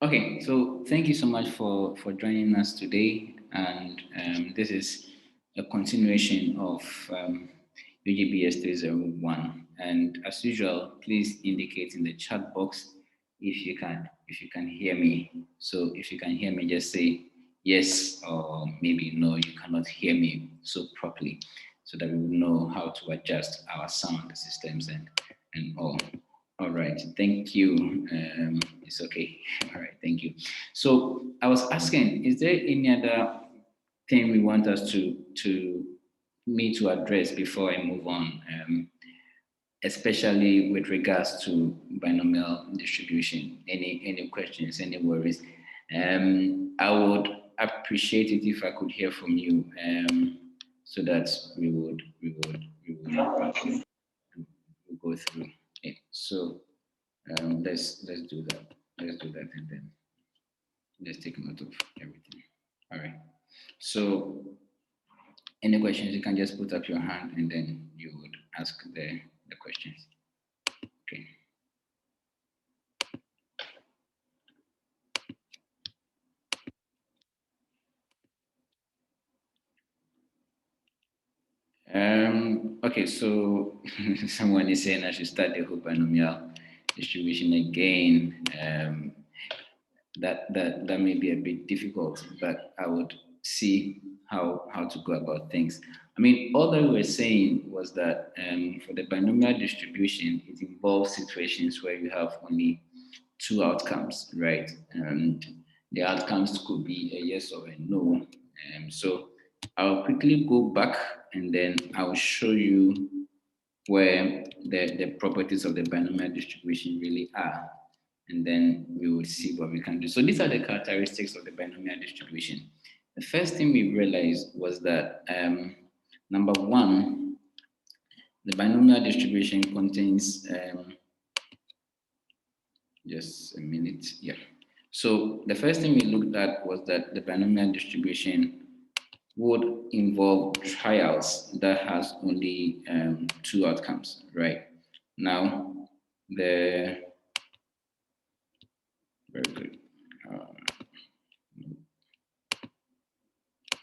Okay, so thank you so much for joining us today, and this is a continuation of UGBS 301. And as usual, please indicate in the chat box if you can hear me. So if you can hear me, just say yes or maybe no, you cannot hear me so properly, so that we will know how to adjust our sound systems and all. All right, thank you. It's okay. All right, thank you. So I was asking, is there any other thing we want us to me to address before I move on, especially with regards to binomial distribution? Any questions? Any worries? I would appreciate it if I could hear from you, so that we'll go through it. So let's do that. Let's do that, and then let's take note of everything. All right. So any questions, you can just put up your hand, and then you would ask the questions. Okay. Okay, so someone is saying I should start the whole binomial distribution again. That may be a bit difficult, but I would see how to go about things. I mean, all that we were saying was that for the binomial distribution, it involves situations where you have only two outcomes, right? And the outcomes could be a yes or a no. So I'll quickly go back, and then I'll show you where the properties of the binomial distribution really are. And then we will see what we can do. So these are the characteristics of the binomial distribution. The first thing we realized was that number one, the binomial distribution contains, just a minute, yeah. So the first thing we looked at was that the binomial distribution would involve trials that has only two outcomes, right? Now, the very good.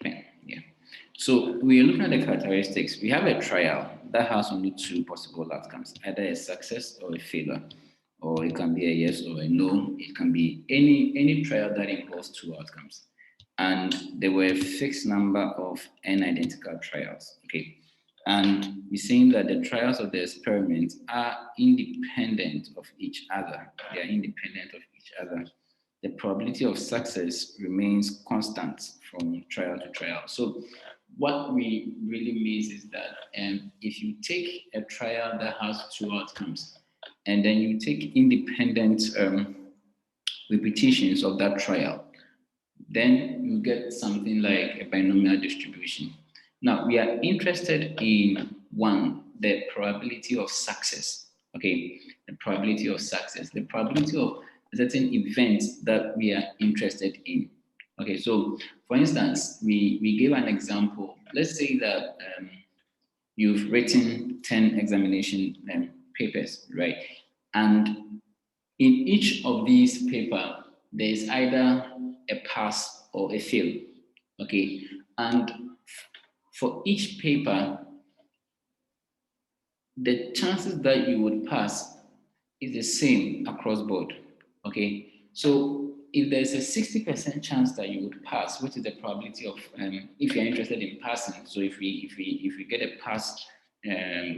Okay, yeah. So we're looking at the characteristics. We have a trial that has only two possible outcomes, either a success or a failure, or it can be a yes or a no. It can be any trial that involves two outcomes. And there were a fixed number of n identical trials. Okay. And we're saying that the trials of the experiment are independent of each other. They are independent of each other. The probability of success remains constant from trial to trial. So what we really means is that if you take a trial that has two outcomes, and then you take independent repetitions of that trial, then you get something like a binomial distribution. Now, we are interested in one, the probability of success. Okay, the probability of success, the probability of certain events that we are interested in. Okay, so for instance, we gave an example. Let's say that you've written 10 examination papers, right? And in each of these paper, there is either a pass or a fail. Okay, and for each paper, the chances that you would pass is the same across board. Okay, so if there's a 60% chance that you would pass, which is the probability of if you're interested in passing. So if we get a pass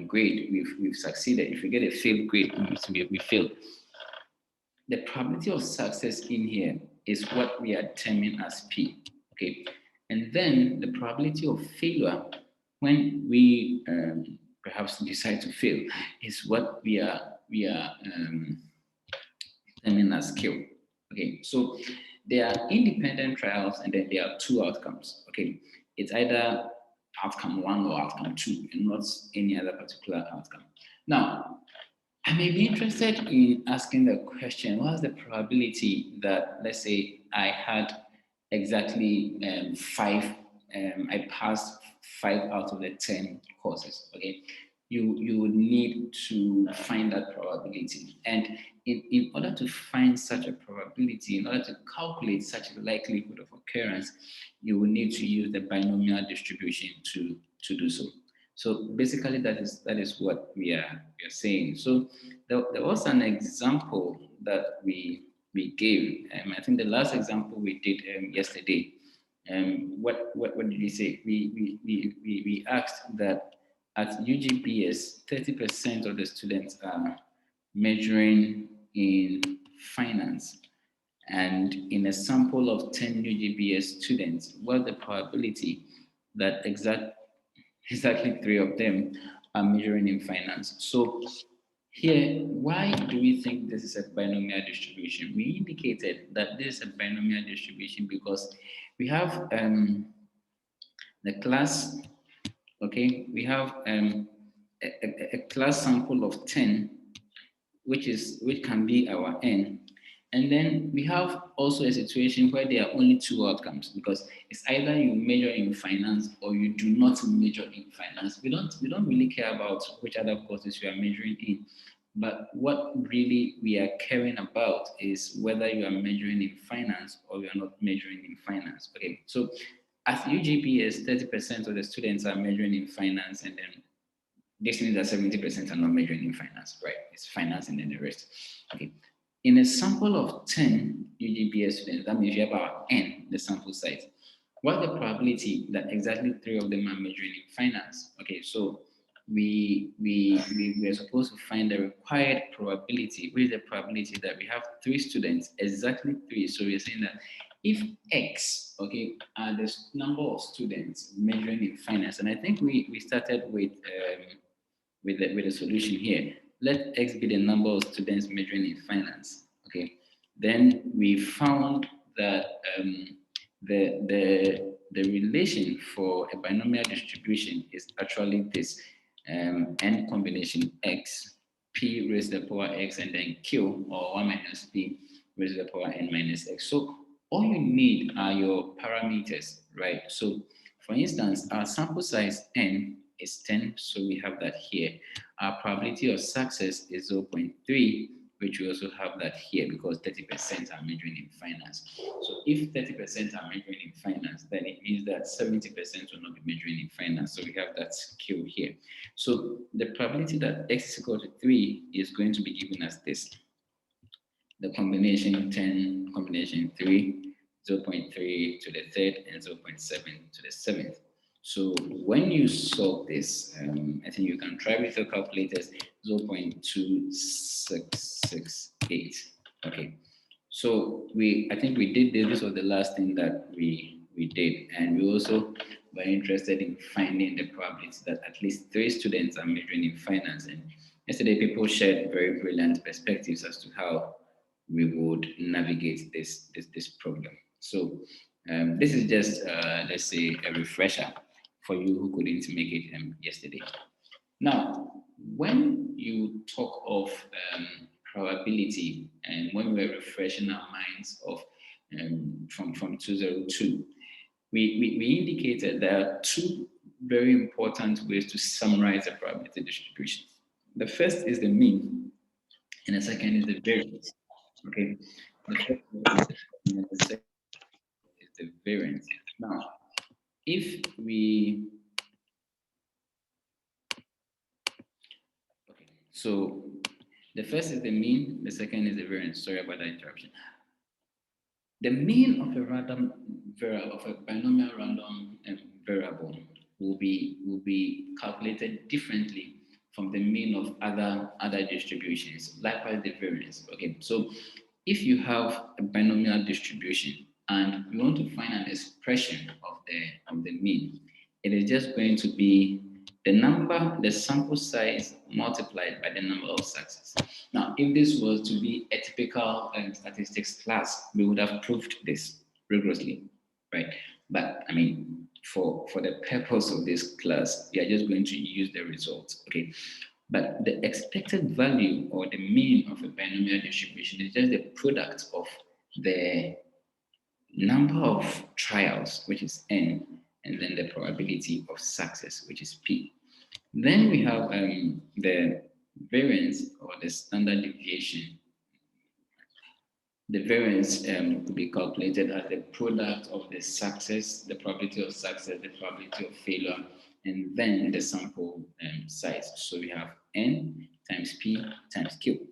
grade, we've succeeded. If we get a failed grade, we failed. The probability of success in here is what we are terming as P. Okay, and then the probability of failure when we perhaps decide to fail is what we are terming as Q. Okay, so there are independent trials, and then there are two outcomes. Okay, it's either outcome one or outcome two, and not any other particular outcome. Now, I may be interested in asking the question, what's the probability that, let's say, I had exactly I passed 5 out of the 10 courses, okay? you would need to find that probability. And in order to find such a probability, in order to calculate such a likelihood of occurrence, you will need to use the binomial distribution to do so. So basically, that is what we are saying. So there was an example that we gave. I think the last example we did yesterday. What did we say? We asked that at UGPS, 30% of the students are majoring in finance. And in a sample of 10 UGPS students, what's the probability that exactly three of them are majoring in finance? So here, why do we think this is a binomial distribution? We indicated that this is a binomial distribution because we have the class, okay, we have a class sample of 10, which can be our n. And then we have also a situation where there are only two outcomes, because it's either you major in finance or you do not major in finance. We don't really care about which other courses you are majoring in. But what really we are caring about is whether you are majoring in finance or you are not majoring in finance. Okay, so at UGPS, 30% of the students are majoring in finance, and then this means that 70% are not majoring in finance, right? It's finance and then the rest. Okay. In a sample of 10 UGPS students, that means you have our n, the sample size. What's the probability that exactly three of them are majoring in finance? Okay, so we are supposed to find the required probability, which is the probability that we have three students, exactly three. So we're saying that if X, okay, are the number of students majoring in finance, and I think we started with the solution here. Let X be the number of students majoring in finance. Okay, then we found that the relation for a binomial distribution is actually this n combination x, p raised to the power x, and then q, or 1 minus p raised to the power n minus x. So all you need are your parameters, right? So for instance, our sample size n is 10, so we have that here. Our probability of success is 0.3, which we also have that here because 30% are majoring in finance. So if 30% are majoring in finance, then it means that 70% will not be majoring in finance. So we have that Q here. So the probability that x is equal to 3 is going to be given as this. The combination 10, combination 3, 0.3 to the third, and 0.7 to the seventh. So when you solve this, I think you can try with your calculators, 0.2668. Okay. So I think we did this. This was the last thing that we did, and we also were interested in finding the probability that at least 3 students are majoring in finance. And yesterday, people shared very brilliant perspectives as to how we would navigate this problem. So this is just let's say a refresher for you who couldn't make it yesterday. Now, when you talk of probability, and when we were refreshing our minds of from 202, we indicated there are 2 very important ways to summarize a probability distribution. The first is the mean, and the second is the variance. Okay, the first and the second is the variance. Now, if we so the first is the mean, the second is the variance. Sorry about that interruption. The mean of a random variable, of a binomial random variable, will be calculated differently from the mean of other distributions. Likewise, the variance. Okay, so if you have a binomial distribution and you want to find an expression of the mean, it is just going to be the sample size multiplied by the number of successes. Now, if this was to be a typical statistics class, we would have proved this rigorously, right? But I mean, for the purpose of this class, we are just going to use the results, okay? But the expected value or the mean of a binomial distribution is just the product of the number of trials, which is n, and then the probability of success, which is p. Then we have the variance or the standard deviation. The variance could be calculated as the product of the success, the probability of success, the probability of failure, and then the sample size. So we have n times p times q,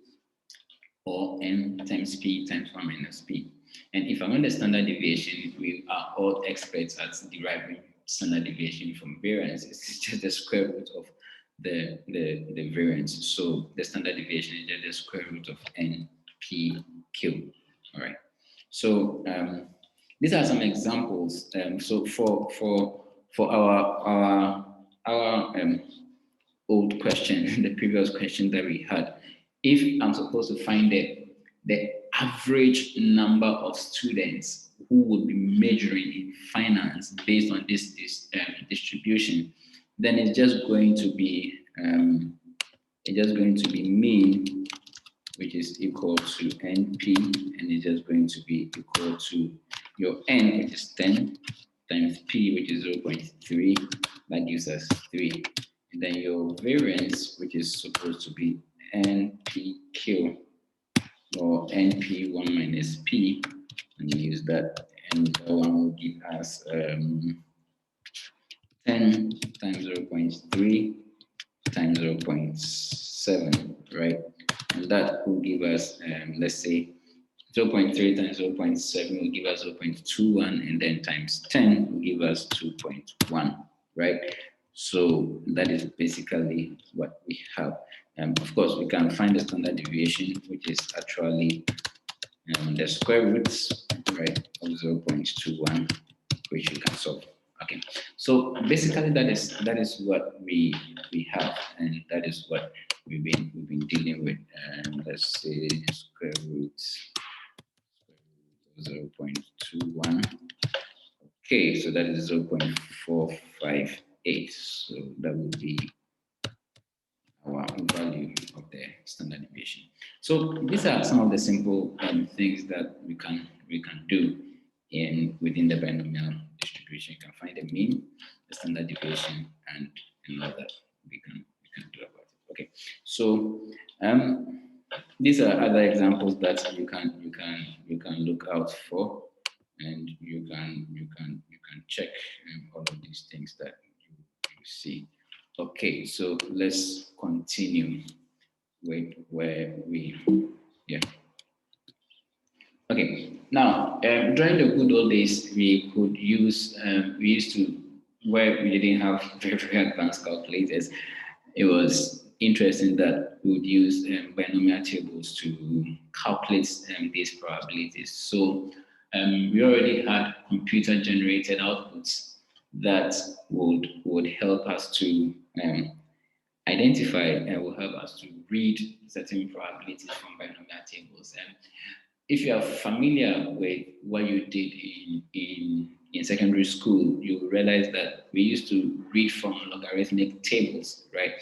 or n times p times 1 minus p. And if I want the standard deviation, we are all experts at deriving standard deviation from variance. It's just the square root of the variance. So the standard deviation is just the square root of n p q. All right. So these are some examples. So for our old question, the previous question that we had, if I'm supposed to find the average number of students who would be majoring in finance based on this distribution, then it's just going to be mean, which is equal to NP, and it's just going to be equal to your N, which is 10, times P, which is 0.3, that gives us 3. And then your variance, which is supposed to be NPQ, or NP1 minus P, and use that, and that one will give us 10 times 0.3 times 0.7, right? And that will give us, let's say, 0.3 times 0.7 will give us 0.21, and then times 10 will give us 2.1, right? So that is basically what we have. Of course, we can find the standard deviation, which is actually the square roots, right, of 0.21, which we can solve. Okay, so basically that is what we have, and that is what we've been dealing with. Let's say square root of 0.21. Okay, so that is 0.458. So that would be our value of the standard deviation. So these are some of the simple things that we can do within the binomial distribution. You can find the mean, the standard deviation, and all that we can do about it. Okay, so these are other examples that you can look out for, and you can check all of these things that you see. Okay, so let's continue with where we, yeah. Okay, now during the good old days, we used to, where we didn't have very advanced calculators. It was interesting that we would use binomial tables to calculate these probabilities. So we already had computer generated outputs that would help us to identify and will help us to read certain probabilities from binomial tables. And if you are familiar with what you did in secondary school, you will realize that we used to read from logarithmic tables, right?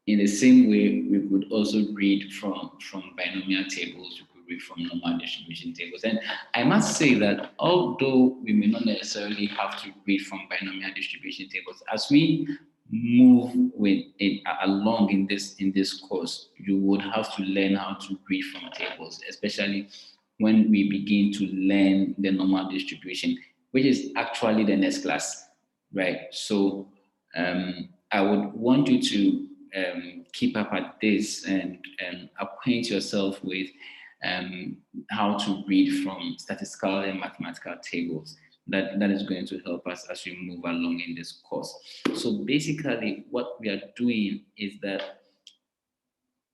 In the same way, we could also read from binomial tables, we could read from normal distribution tables. And I must say that although we may not necessarily have to read from binomial distribution tables, as we move with it along in this course, you would have to learn how to read from tables, especially when we begin to learn the normal distribution, which is actually the next class, right? So I would want you to keep up at this and acquaint yourself with how to read from statistical and mathematical tables. That is going to help us as we move along in this course. So basically what we are doing is that,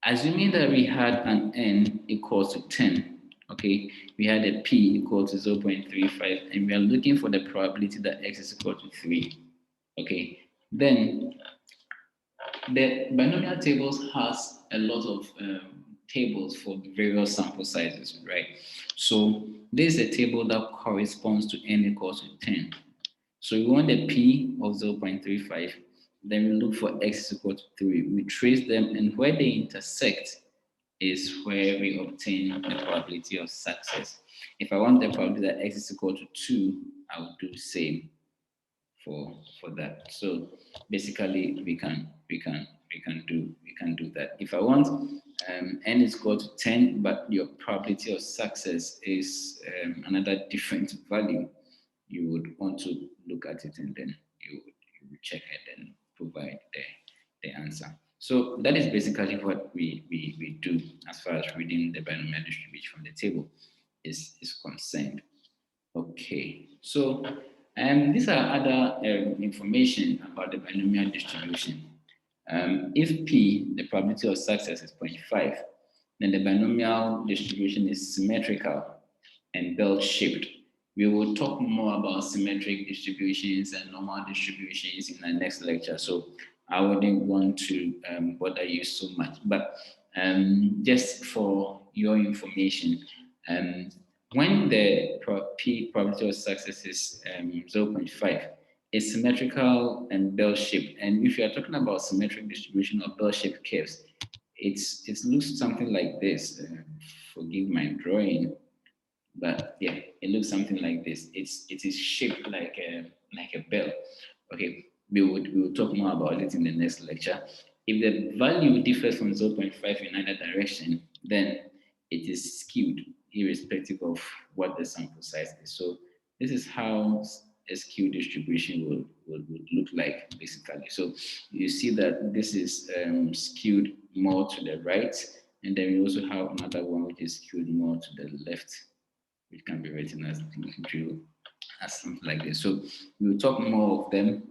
assuming that we had an n equals to 10, okay, we had a p equal to 0.35, and we are looking for the probability that x is equal to 3, okay, then the binomial tables has a lot of tables for various sample sizes, right? So this is a table that corresponds to n equals to 10. So we want a p of 0.35, then we look for x is equal to 3. We trace them, and where they intersect is where we obtain the probability of success. If I want the probability that x is equal to 2, I will do the same for that. So basically we can do that. If I want n is equal to 10, but your probability of success is another different value, you would want to look at it, and then you would check it and provide the answer. So that is basically what we do as far as reading the binomial distribution from the table is concerned. Okay, so these are other information about the binomial distribution. If P, the probability of success is 0.5, then the binomial distribution is symmetrical and bell-shaped. We will talk more about symmetric distributions and normal distributions in the next lecture, so I wouldn't want to bother you so much. But just for your information, when the P probability of success is 0.5, it's symmetrical and bell-shaped. And if you are talking about symmetric distribution or bell-shaped curves, it looks something like this. Forgive my drawing, but yeah, it looks something like this. It is shaped like a bell. Okay, we will talk more about it in the next lecture. If the value differs from 0.5 in either direction, then it is skewed, irrespective of what the sample size is. So this is how a skewed distribution will look like, basically. So you see that this is skewed more to the right, and then we also have another one which is skewed more to the left, which can be written as drill, as something like this. So we'll talk more of them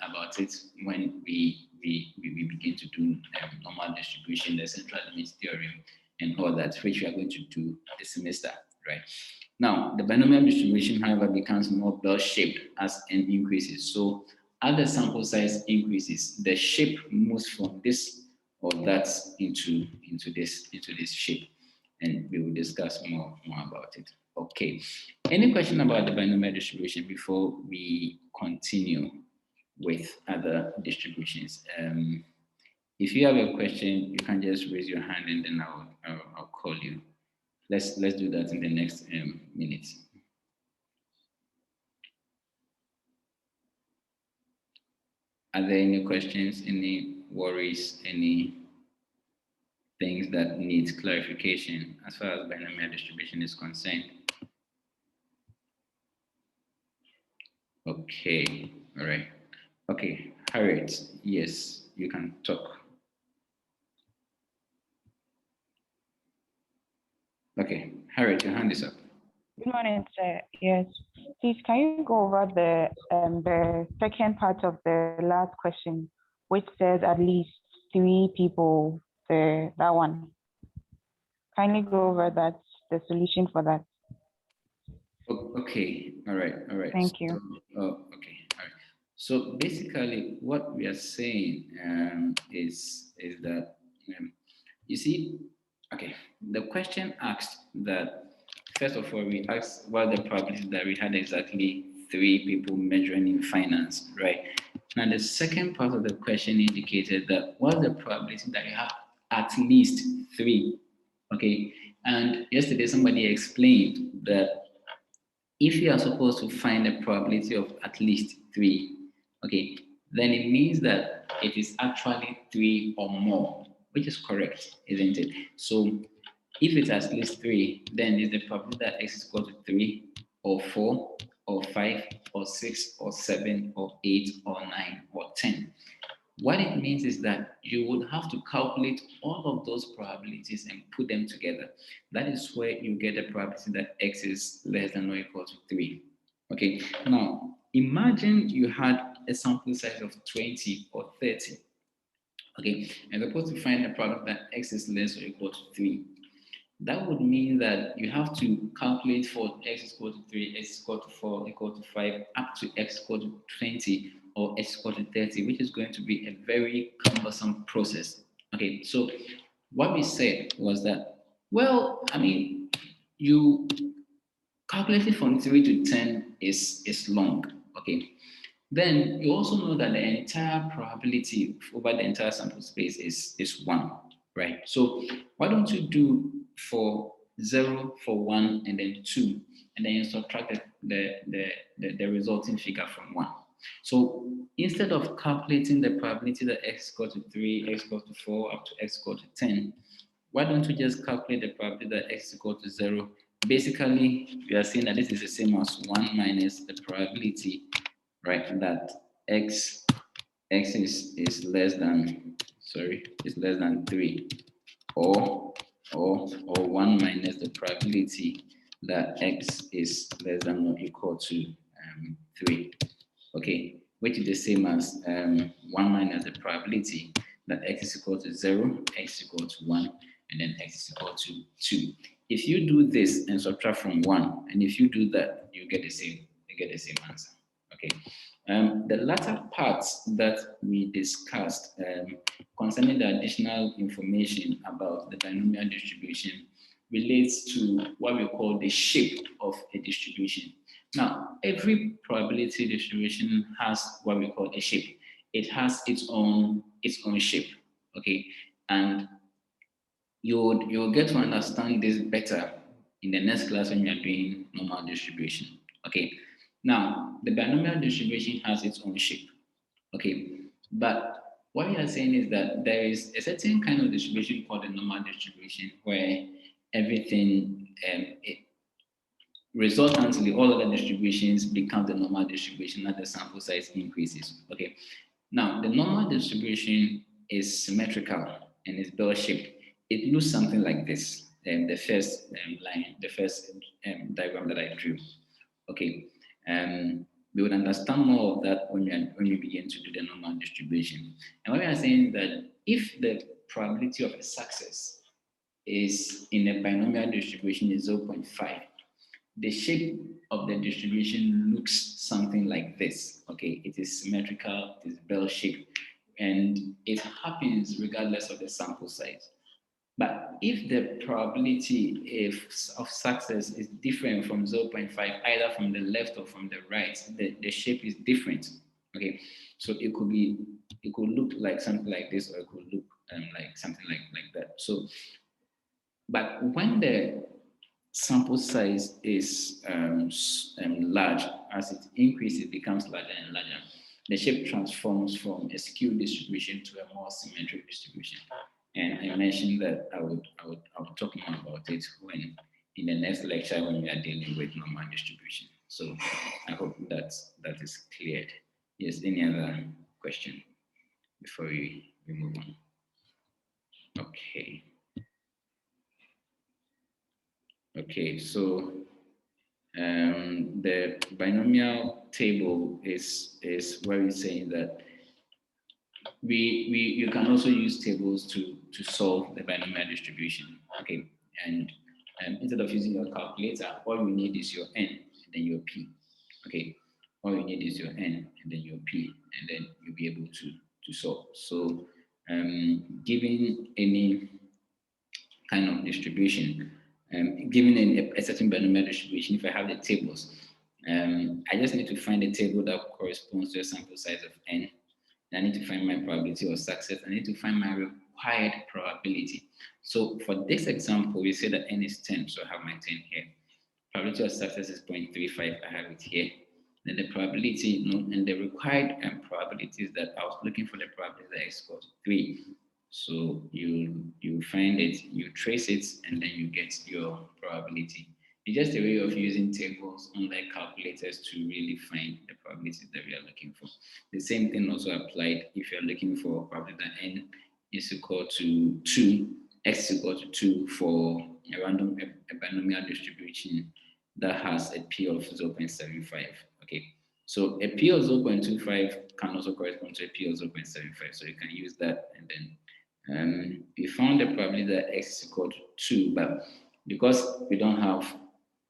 about it when we begin to do normal distribution, the central limit theorem, and all that, which we are going to do this semester, right? Now, the binomial distribution, however, becomes more bell-shaped as n increases. So as the sample size increases, the shape moves from this or that into this shape, and we will discuss more about it. Okay. Any question about the binomial distribution before we continue with other distributions? If you have a question, you can just raise your hand, and then I'll call you. Let's do that in the next minute. Are there any questions, any worries, any things that need clarification as far as binomial distribution is concerned? Okay, all right. Okay, Harriet, yes, you can talk. Okay, Harriet, your hand is up. Good morning, sir. Yes, please, can you go over the second part of the last question, which says at least 3 people, that one? Kindly go over that, the solution for that. Okay, all right. Thank you. Okay, all right. So basically, what we are saying is that you see, okay, the question asked that first of all we asked what the probability that we had exactly 3 people majoring in finance, right? Now the second part of the question indicated that what's the probability that you have at least 3, okay? And yesterday somebody explained that if you are supposed to find a probability of at least 3, okay, then it means that it is actually 3 or more, which is correct, isn't it? So if it's at least 3, then is the probability that x is equal to 3 or 4 or 5 or 6 or 7 or 8 or 9 or 10. What it means is that you would have to calculate all of those probabilities and put them together. That is where you get the probability that x is less than or equal to 3. Okay, now imagine you had a sample size of 20 or 30. Okay, and you're supposed to find a product that x is less or equal to 3. That would mean that you have to calculate for x is equal to 3, x is equal to 4, equal to 5, up to x equal to 20 or x equal to 30, which is going to be a very cumbersome process. Okay, so what we said was that, well, I mean, you calculating from 3 to 10 is long, okay? Then you also know that the entire probability over the entire sample space is 1, right? So why don't you do for 0, for 1, and then 2, and then you subtract the resulting figure from 1. So instead of calculating the probability that x is equal to 3, x is equal to 4, up to x is equal to 10, why don't we just calculate the probability that x is equal to 0? Basically, we are saying that this is the same as 1 minus the probability, right, that x is less than, is less than 3, or 1 minus the probability that x is less than or equal to 3. Okay, which is the same as 1 minus the probability that x is equal to 0, x is equal to 1, and then x is equal to 2. If you do this and subtract from 1, and if you do that, you get the same answer. Okay. The latter parts that we discussed concerning the additional information about the binomial distribution relates to what we call the shape of a distribution. Now, every probability distribution has what we call a shape. It has its own shape, okay? And you'll get to understand this better in the next class when you are doing normal distribution, okay? Now, the binomial distribution has its own shape, okay? But what we are saying is that there is a certain kind of distribution called the normal distribution where everything, resultantly, all other distributions become the normal distribution as the sample size increases. Okay. Now, the normal distribution is symmetrical and is bell-shaped. It looks something like this. The first line, the first diagram that I drew. Okay. We would understand more of that when we begin to do the normal distribution. And what we are saying that if the probability of a success is in a binomial distribution is 0.5, the shape of the distribution looks something like this. Okay, it is symmetrical, it is bell-shaped, and it happens regardless of the sample size. But if the probability of success is different from 0.5, either from the left or from the right, the shape is different. Okay, so it could look like something like this, or it could look like something like that. So, but when the sample size is large, as it increases, it becomes larger and larger. The shape transforms from a skewed distribution to a more symmetric distribution. And I mentioned that I would talk more about it when in the next lecture when we are dealing with normal distribution. So I hope that is cleared. Yes, any other question before we move on? Okay. Okay, so the binomial table is where we're saying that you can also use tables to solve the binomial distribution. Okay, and instead of using your calculator, all you need is your n and then your p. Okay, all you need is your n and then your p, and then you'll be able to solve. So, given any kind of distribution, given a certain binomial distribution, if I have the tables, I just need to find a table that corresponds to a sample size of n. I need to find my probability of success. I need to find my required probability. So for this example, we say that n is 10, so I have my 10 here. Probability of success is 0.35, I have it here. Then the probability, and the required probability is that I was looking for the probability that x equals 3. So you find it, you trace it, and then you get your probability. It's just a way of using tables, unlike calculators, to really find the probabilities that we are looking for. The same thing also applied if you're looking for probability that n is equal to 2, x is equal to 2 for a binomial distribution that has a p of 0.75. Okay, so a p of 0.25 can also correspond to a p of 0.75. So you can use that, and then we found the probability that x is equal to 2, but because we don't have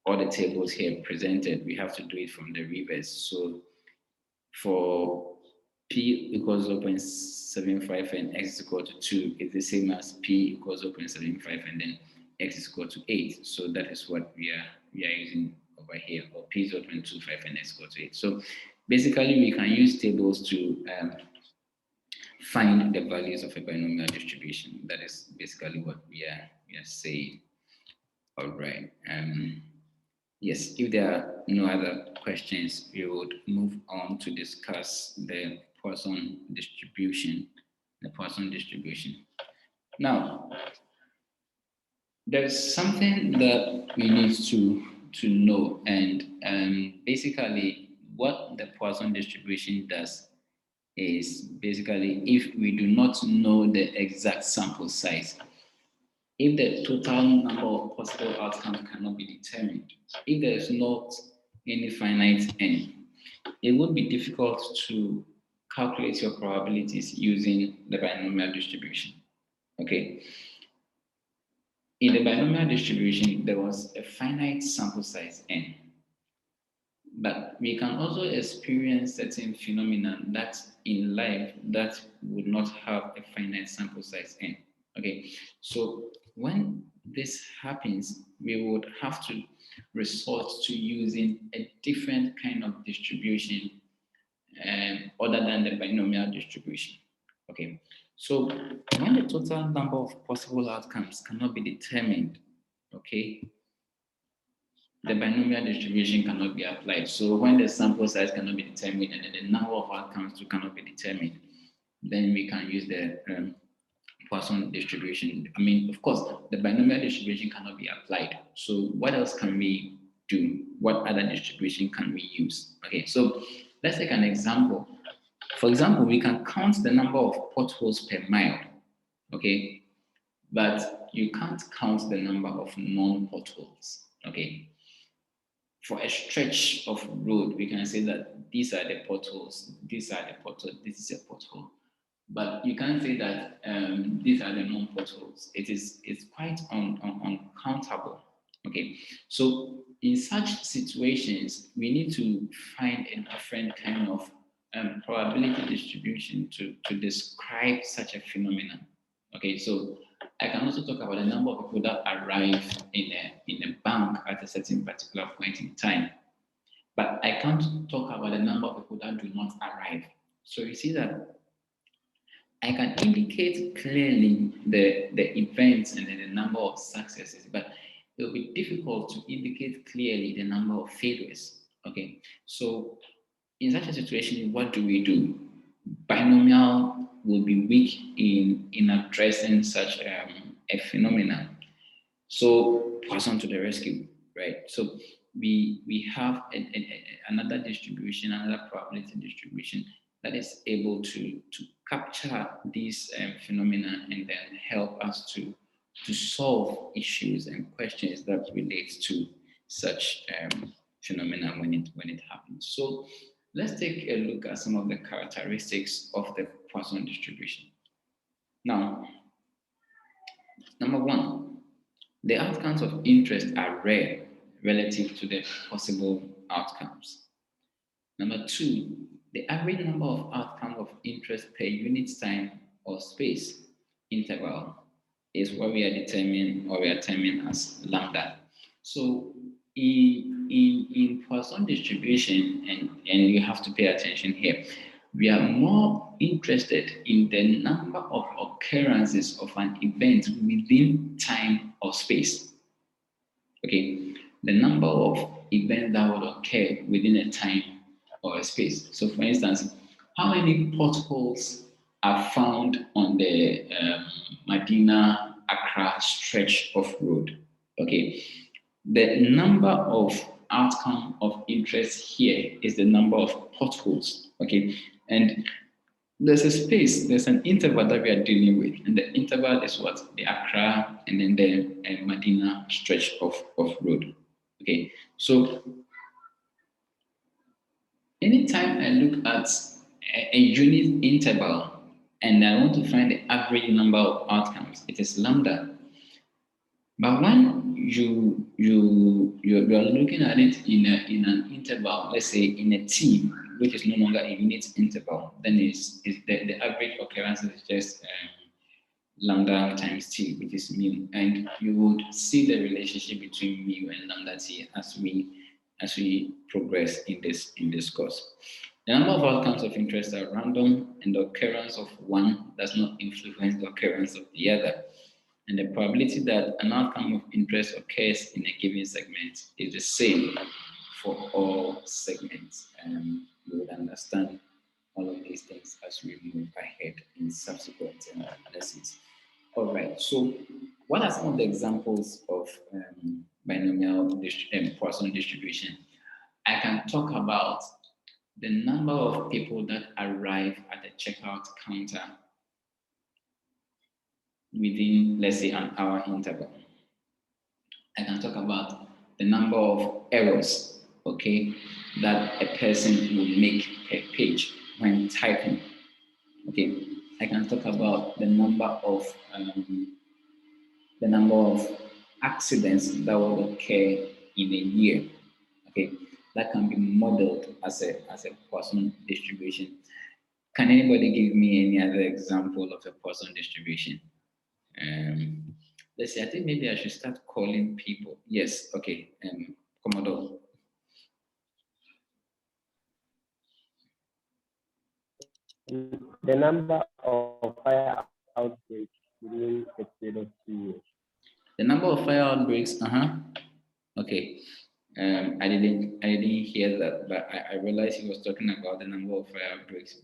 all the tables here presented, we have to do it from the reverse. So for p equals 0.75 and x is equal to 2, it's the same as p equals 0.75 and then x is equal to 8. So that is what we are using over here, or p is 0.25 and x is equal to 8. So basically, we can use tables to find the values of a binomial distribution. That is basically what we are saying. All right. Yes, if there are no other questions, we would move on to discuss the Poisson distribution. Now, there's something that we need to know, and basically what the Poisson distribution does is basically if we do not know the exact sample size, if the total number of possible outcomes cannot be determined, if there is not any finite n, it would be difficult to calculate your probabilities using the binomial distribution. Okay. In the binomial distribution, there was a finite sample size n. But we can also experience certain phenomena that in life that would not have a finite sample size n. Okay, so when this happens, we would have to resort to using a different kind of distribution other than the binomial distribution. Okay, so when the total number of possible outcomes cannot be determined, okay, the binomial distribution cannot be applied. So when the sample size cannot be determined and then the number of outcomes too cannot be determined, then we can use the Poisson distribution. I mean, of course, the binomial distribution cannot be applied. So what else can we do? What other distribution can we use? Okay, so let's take an example. For example, we can count the number of potholes per mile, okay? But you can't count the number of non-potholes, okay? For a stretch of road, we can say that these are the potholes, these are the potholes, this is a pothole. But you can't say that these are the non-potholes. It's quite uncountable. Okay, so in such situations, we need to find a different kind of probability distribution to describe such a phenomenon. Okay, so I can also talk about the number of people that arrive in a bank at a certain particular point in time, but I can't talk about the number of people that do not arrive. So you see that I can indicate clearly the events and the number of successes, but it will be difficult to indicate clearly the number of failures. Okay, so in such a situation, what do? Binomial will be weak in addressing such a phenomenon. So Poisson to the rescue, right? So we have another distribution, another probability distribution that is able to capture these phenomena and then help us to solve issues and questions that relate to such phenomena when it happens. So let's take a look at some of the characteristics of the Poisson distribution. Now, number one, the outcomes of interest are rare relative to the possible outcomes. Number two, the average number of outcomes of interest per unit time or space interval is what we are terming as lambda. So in Poisson distribution, and you have to pay attention here, we are more interested in the number of occurrences of an event within time or space. Okay, the number of events that would occur within a time or a space. So for instance, how many potholes are found on the Medina Accra stretch of road? Okay, the number of outcome of interest here is the number of potholes. Okay, and there's a space, there's an interval that we are dealing with, and the interval is what? The Accra and then the Medina stretch of road. Okay, so anytime I look at a unit interval and I want to find the average number of outcomes, it is lambda. But when you're looking at it in an interval, let's say in a t, which is no longer a unit interval, then the average occurrence is just lambda times t, which is mu, and you would see the relationship between mu and lambda t as we progress in this course. The number of outcomes of interest are random, and the occurrence of one does not influence the occurrence of the other. And the probability that an outcome of interest occurs in a given segment is the same for all segments. You would understand all of these things as we move ahead in subsequent lessons. All right, so what are some of the examples of Poisson distribution? I can talk about the number of people that arrive at the checkout counter within, let's say, an hour interval. I can talk about the number of errors, okay, that a person will make per page when typing. Okay, I can talk about the number of accidents that will occur in a year. Okay, that can be modeled as a Poisson distribution. Can anybody give me any other example of a Poisson distribution? Let's see. I think maybe I should start calling people. Yes. Okay. Commodore. The number of fire outbreaks during a period of 2 years. The number of fire outbreaks. Okay. I didn't hear that, but I realized he was talking about the number of fire outbreaks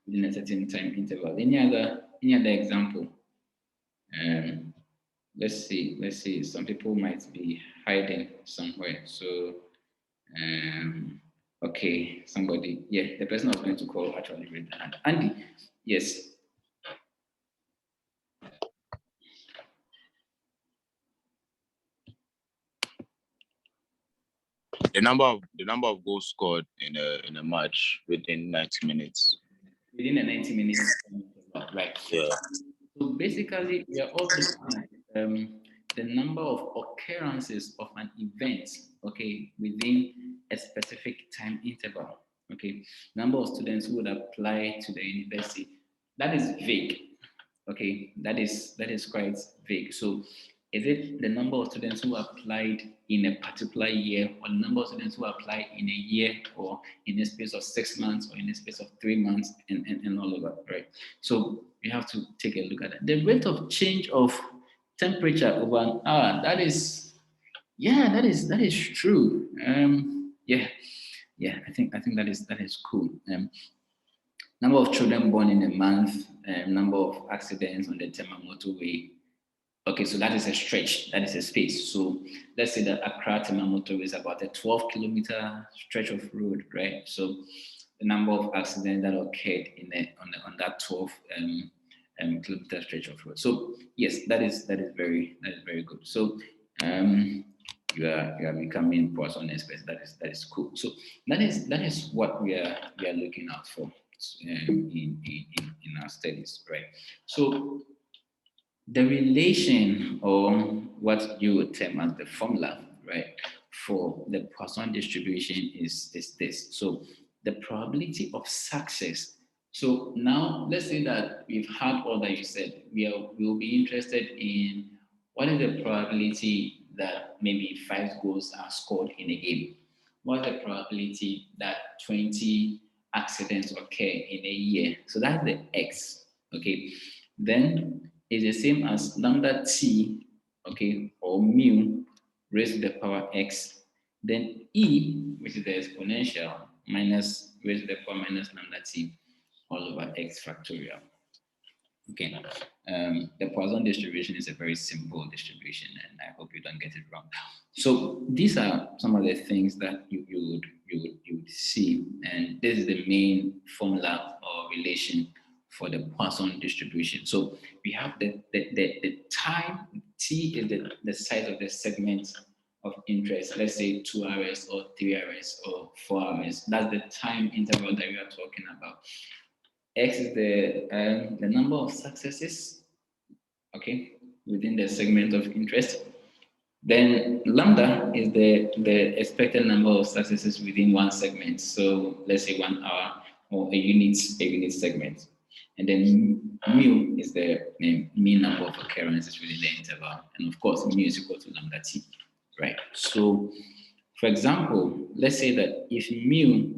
within a certain time interval. Any other example? Let's see. Some people might be hiding somewhere. So, okay, somebody. Yeah, the person I was going to call actually raised their hand. Andy, yes. The number of goals scored in a match within 90 minutes. Within a 90 minutes, right? Yeah. So basically, we are also looking at the number of occurrences of an event, okay, within a specific time interval, okay. Number of students who would apply to the university. That is vague, okay. That is quite vague. So, is it the number of students who applied in a particular year, or the number of students who applied in a year, or in a space of 6 months, or in a space of 3 months, and all of that, right? So you have to take a look at that. The rate of change of temperature over an hour, that is true. I think that is cool. Number of children born in a month, number of accidents on the Tema motorway. Okay, so that is a stretch, that is a space. So let's say that Accra Tema motorway is about a 12-kilometer stretch of road, right? So the number of accidents that occurred on that 12 kilometer stretch of road. So yes, that is very good. So you are becoming Poisson expert. That is cool. So that is what we are looking out for in our studies, right? So the relation, or what you would term as the formula, right, for the Poisson distribution is this. So the probability of success. So now let's say that we've had all that you said. We'll be interested in what is the probability that maybe 5 goals are scored in a game. What's the probability that 20 accidents occur in a year? So that's the X, okay? Then is the same as lambda t, okay, or mu raised to the power x. Then e, which is the exponential, minus raised to the power minus lambda t all over x factorial. Okay, the Poisson distribution is a very simple distribution, and I hope you don't get it wrong. So these are some of the things that you would see, and this is the main formula or relation for the Poisson distribution. So we have the time, t is the size of the segment of interest, let's say 2 hours or 3 hours or 4 hours. That's the time interval that we are talking about. X is the number of successes, okay, within the segment of interest. Then lambda is the expected number of successes within one segment. So let's say 1 hour or a unit segment. And then mu is the mean number of occurrences within the interval. And of course, mu is equal to lambda t, right? So for example, let's say that if mu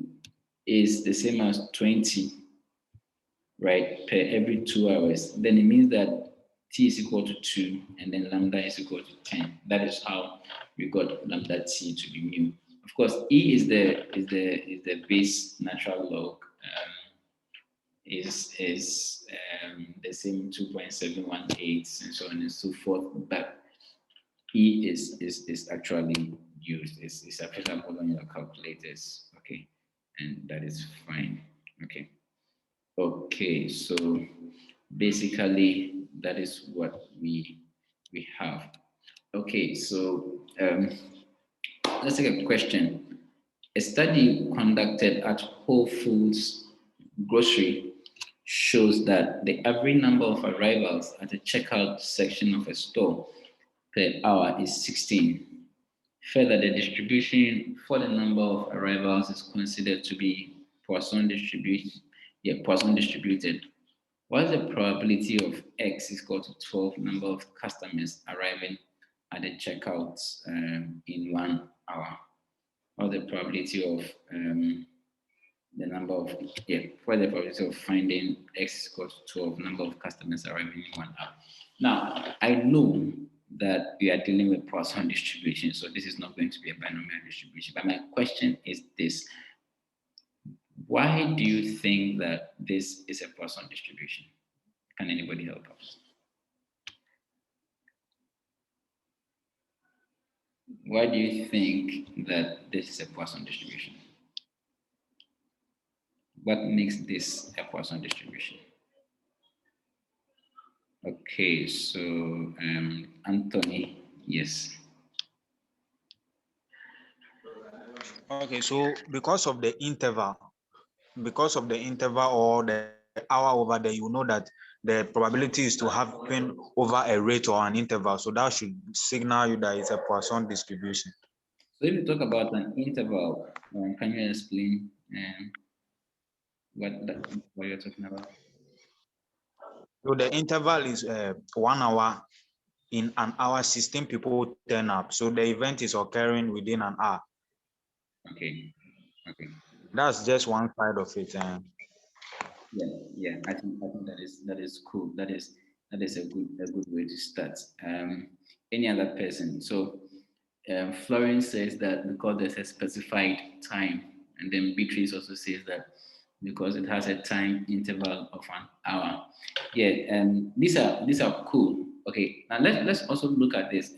is the same as 20, right, per every 2 hours, then it means that t is equal to 2 and then lambda is equal to 10. That is how we got lambda t to be mu. Of course, E is the base natural log. Is the same 2.718 and so on and so forth, but E is actually used. It's available on your calculators. Okay, and that is fine. Okay. Okay, so basically that is what we have. Okay, so let's take a question. A study conducted at Whole Foods grocery shows that the average number of arrivals at the checkout section of a store per hour is 16. Further, the distribution for the number of arrivals is considered to be Poisson distribution. Yeah, Poisson distributed. What is the probability of X is equal to 12 number of customers arriving at the checkout in 1 hour? Or the probability of the number of, for the probability of finding X equals to 12 number of customers arriving in 1 hour. Now, I know that we are dealing with Poisson distribution, so this is not going to be a binomial distribution. But my question is this: why do you think that this is a Poisson distribution? Can anybody help us? Why do you think that this is a Poisson distribution? What makes this a Poisson distribution? Okay, so Anthony, yes. Okay, so because of the interval or the hour over there, you know that the probability is to happen over a rate or an interval. So that should signal you that it's a Poisson distribution. So if you talk about an interval, can you explain what you're talking about? So the interval is 1 hour. In an hour, 16 people turn up. So the event is occurring within an hour. Okay. Okay. That's just one side of it. Yeah. I think that is cool. That is a good way to start. Any other person? So Florence says that because there's a specified time, and then Beatrice also says that because it has a time interval of an hour. Yeah, these are cool. Okay, now let's also look at this.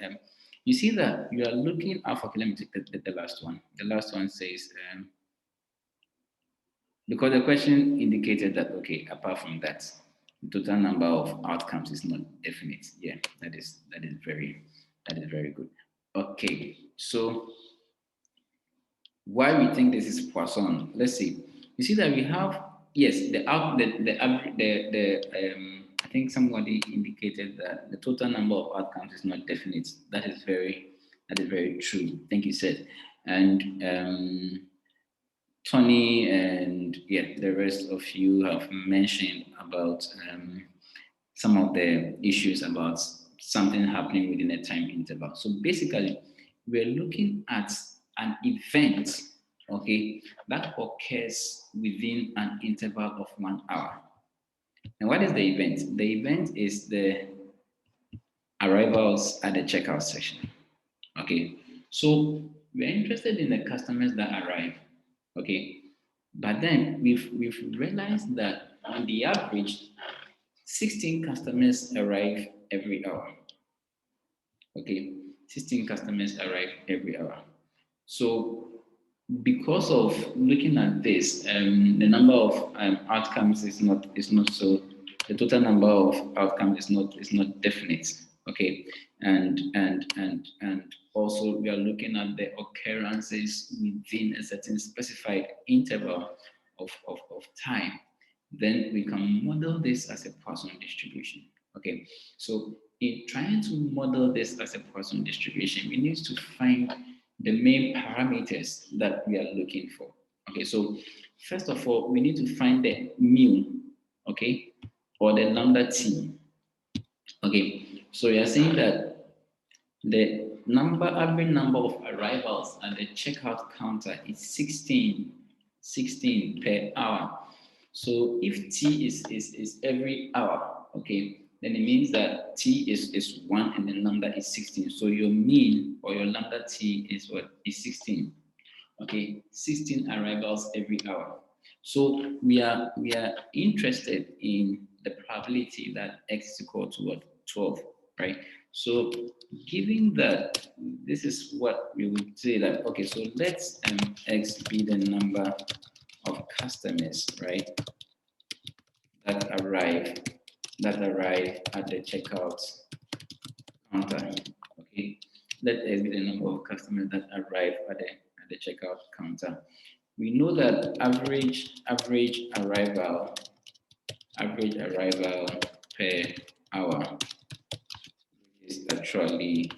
You see that you are looking at, okay, let me take the last one. The last one says, because the question indicated that, okay, apart from that, the total number of outcomes is not definite. Yeah, that is very good. Okay, so why we think this is Poisson? Let's see. You see that we have, yes, I think somebody indicated that the total number of outcomes is not definite. That is very true. Thank you, Seth. And Tony and the rest of you have mentioned about some of the issues about something happening within a time interval. So basically, we're looking at an event, okay, that occurs within an interval of 1 hour. And what is the event? The event is the arrivals at the checkout section. Okay, so we're interested in the customers that arrive. Okay, but then we've realized that on the average, 16 customers arrive every hour. Okay, 16 customers arrive every hour. So because of looking at this, the number of outcomes is not so. The total number of outcomes is not definite. Okay, and also we are looking at the occurrences within a certain specified interval of time. Then we can model this as a Poisson distribution. Okay, so in trying to model this as a Poisson distribution, we need to find the main parameters that we are looking for. Okay, so first of all, we need to find the mu, okay, or the lambda t. Okay, so we are saying that the average number of arrivals at the checkout counter is 16 per hour. So if t is every hour, okay, then it means that t is 1 and the number is 16. So your mean or your lambda t is what? Is 16. Okay, 16 arrivals every hour. So we are interested in the probability that x is equal to what? 12, right? So given that this is what we would say that, okay, so let's x be the number of customers, right, that arrive at the checkout counter. Okay, let x be the number of customers that arrive at the checkout counter. We know that average arrival per hour is actually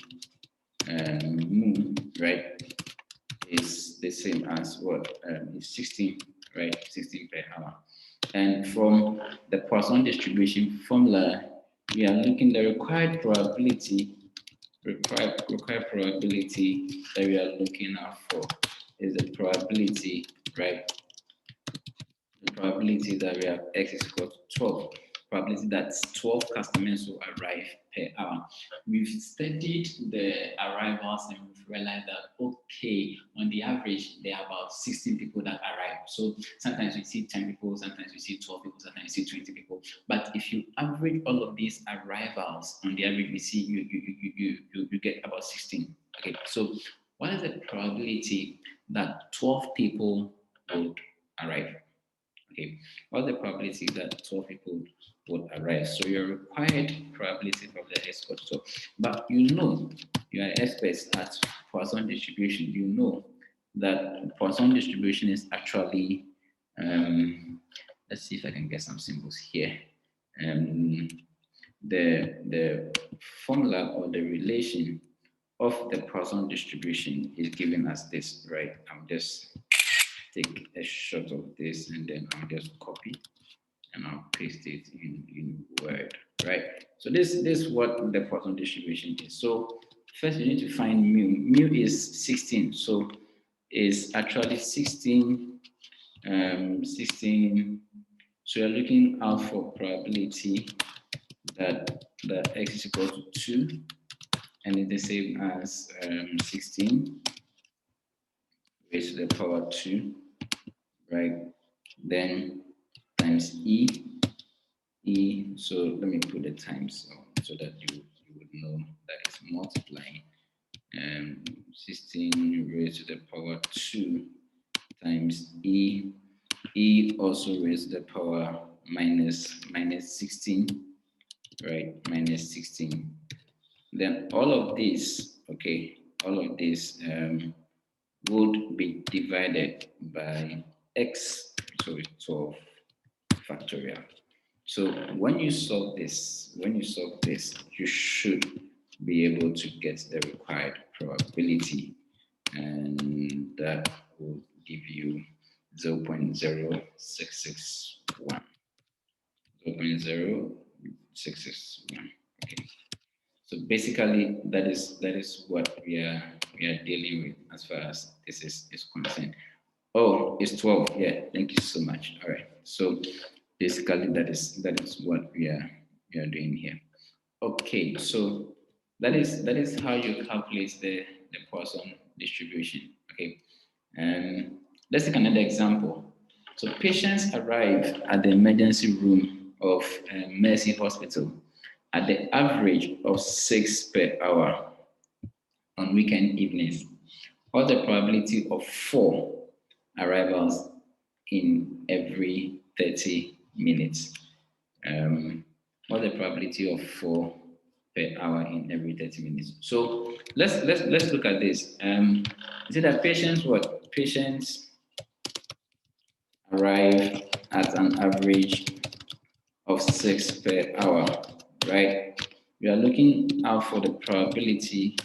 right, is the same as what is 16, right? 16 per hour. And from the Poisson distribution formula, we are looking the required probability that we are looking out for is the probability, right? The probability that we have x is equal to 12. Probability that's 12 customers will arrive per hour. We've studied the arrivals and we've realized that, okay, on the average, there are about 16 people that arrive. So sometimes we see 10 people, sometimes we see 12 people, sometimes we see 20 people. But if you average all of these arrivals, on the average, we see you get about 16. Okay, so what is the probability that 12 people would arrive? Okay, what's the probability that 12 people would arrive? So your required probability from the escort. So, but you know, you are experts at Poisson distribution. You know that Poisson distribution is actually, let's see if I can get some symbols here. The formula or the relation of the Poisson distribution is given as this, right? I'm just take a shot of this and then I'll just copy and I'll paste it in Word, right? So this is what the Poisson distribution is. So first you need to find mu. Mu is 16, so it's actually 16, 16. So you're looking out for probability that the x is equal to 2 and it's the same as 16 raised to the power 2. Right, then times e, so let me put the times so that you would know that it's multiplying. 16 raised to the power 2 times e also raised to the power minus 16, right, minus 16. Then all of this, okay, all of this would be divided by x, so it's 12 factorial. So when you solve this, you should be able to get the required probability, and that will give you 0.0661. 0.0661. Okay. So basically, that is what we are dealing with as far as this is concerned. Oh, it's 12. Yeah, thank you so much. All right. So basically, that is what we are doing here. Okay. So that is how you calculate the Poisson distribution. Okay. And let's take another example. So patients arrive at the emergency room of Mercy Hospital at the average of 6 per hour on weekend evenings. What's the probability of 4 arrivals in every 30 minutes? What's the probability of 4 per hour in every 30 minutes? So let's look at this. Is it that patients arrive at an average of 6 per hour, right? We are looking out for the probability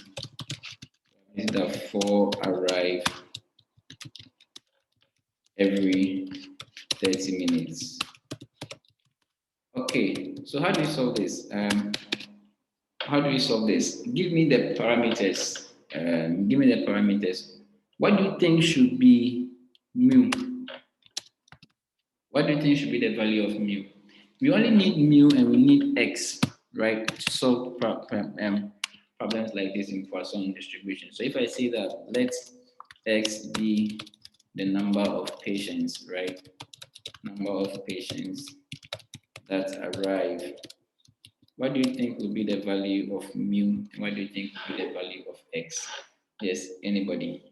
that 4 arrive every 30 minutes. Okay, so how do we solve this? Give me the parameters. What do you think should be mu? What do you think should be the value of mu? We only need mu and we need x, right, to solve problems like this in Poisson distribution. So if I say that let X be the number of patients, right? Number of patients that arrive. What do you think will be the value of mu? What do you think will be the value of X? Yes, anybody?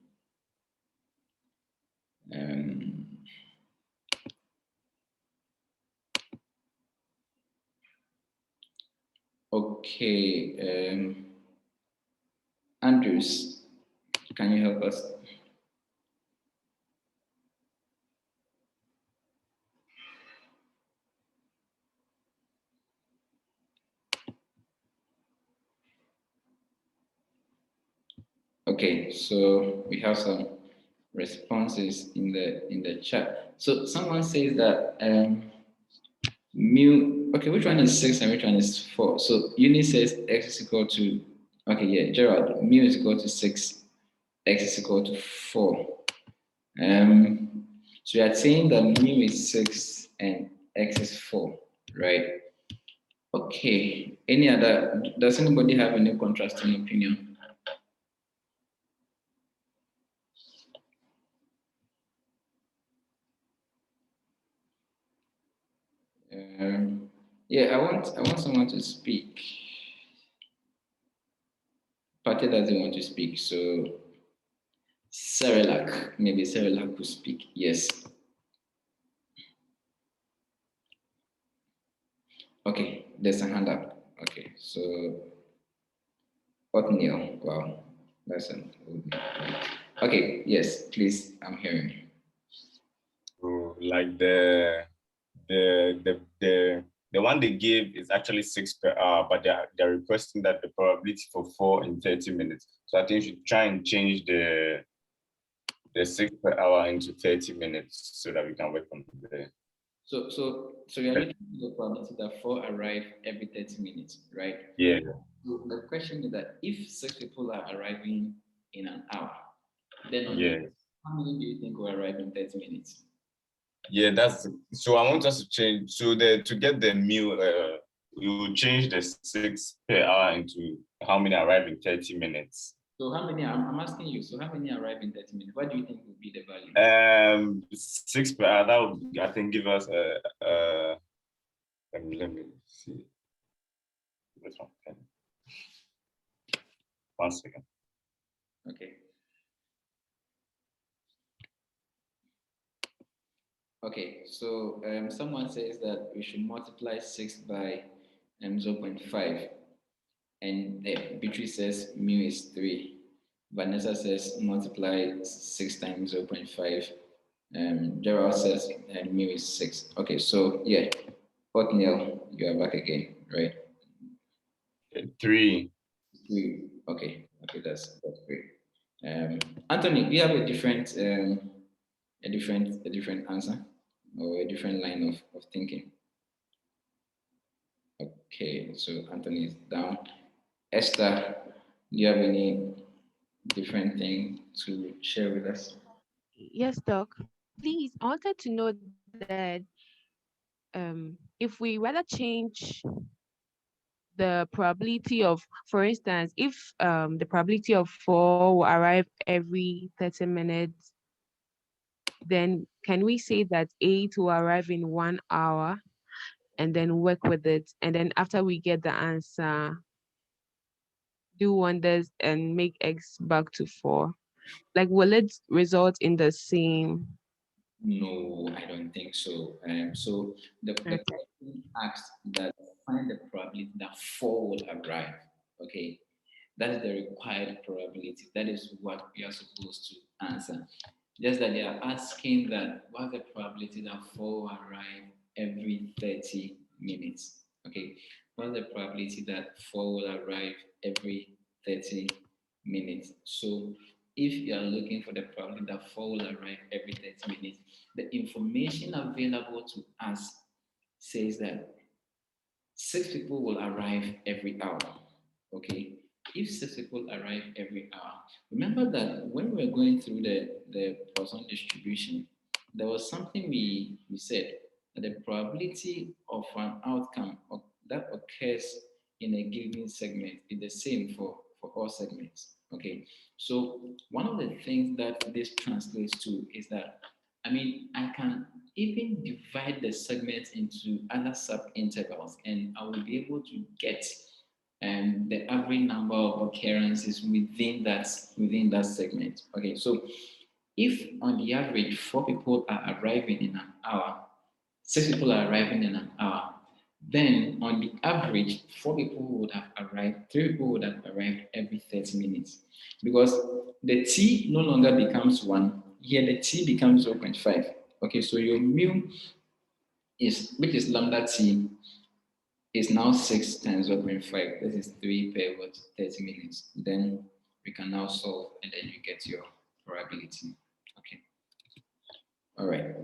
Okay, Andrews, can you help us? Okay, so we have some responses in the chat. So someone says that mu. Okay, which one is 6 and which one is 4? So Uni says x is equal to. Okay, yeah, Gerald. Mu is equal to 6. X is equal to 4. So we are saying that mu is 6 and x is 4, right? Okay. Any other? Does anybody have any contrasting opinion? Yeah, I want someone to speak. Pate doesn't want to speak, so Cerelac, maybe Cerelac could speak. Yes. Okay, there's a hand up. Okay, so Othniel, wow, that's an old name. Okay, yes, please, I'm hearing. So, like the one they gave is actually 6 per hour, but they're requesting that the probability for 4 in 30 minutes. So I think you should try and change the 6 per hour into 30 minutes so that we can work on there. So you're looking at the probability that 4 arrive every 30 minutes, right? Yeah. So the question is that if 6 people are arriving in an hour, then how many do you think will arrive in 30 minutes? Yeah, so I want us to change. So to get the meal, we will change the 6 per hour into how many arrive in 30 minutes. So how many? I'm asking you. So how many arrive in 30 minutes? What do you think would be the value? 6 per hour. That would, I think, give us let me see. This one. 1 second. Okay. Okay. So someone says that we should multiply 6 by 0.5, and Beatrice says mu is 3. Vanessa says multiply 6 times 0.5. Gerald says mu is 6. Okay, so yeah, Othniel, you are back again, right? 3. 3. Okay, that's great. Anthony, do you have a different answer or a different line of thinking? Okay, so Anthony is down. Esther, do you have any different thing to share with us? Yes, Doc. Please, I wanted to know that if we rather change the probability of, for instance, if the probability of 4 will arrive every 30 minutes, then can we say that 8 will arrive in 1 hour and then work with it? And then after we get the answer, do wonders and make X back to 4? Like, will it result in the same? No, I don't think so. So the question asked that find the probability that 4 will arrive. Okay, that is the required probability. That is what we are supposed to answer. Just that they are asking that what's the probability that 4 will arrive every 30 minutes? Okay, what's the probability that 4 will arrive every 30 minutes? So if you are looking for the probability that 4 will arrive every 30 minutes, the information available to us says that 6 people will arrive every hour. Okay, if 6 people arrive every hour, remember that when we were going through the Poisson distribution, there was something we said that the probability of an outcome that occurs in a given segment is the same for all segments. Okay, so one of the things that this translates to is that, I mean, I can even divide the segments into other sub-intervals, and I will be able to get the average number of occurrences within that segment. Okay, so if on the average 4 people are arriving in an hour, 6 people are arriving in an hour, then on the average 4 people would have arrived, 3 people would have arrived every 30 minutes, because the t no longer becomes 1, here the t becomes 0.5. Okay, so your mu is, which is lambda t, is now 6 times 0.5. This is 3 per 30 minutes. Then we can now solve, and then you get your probability. Okay. All right.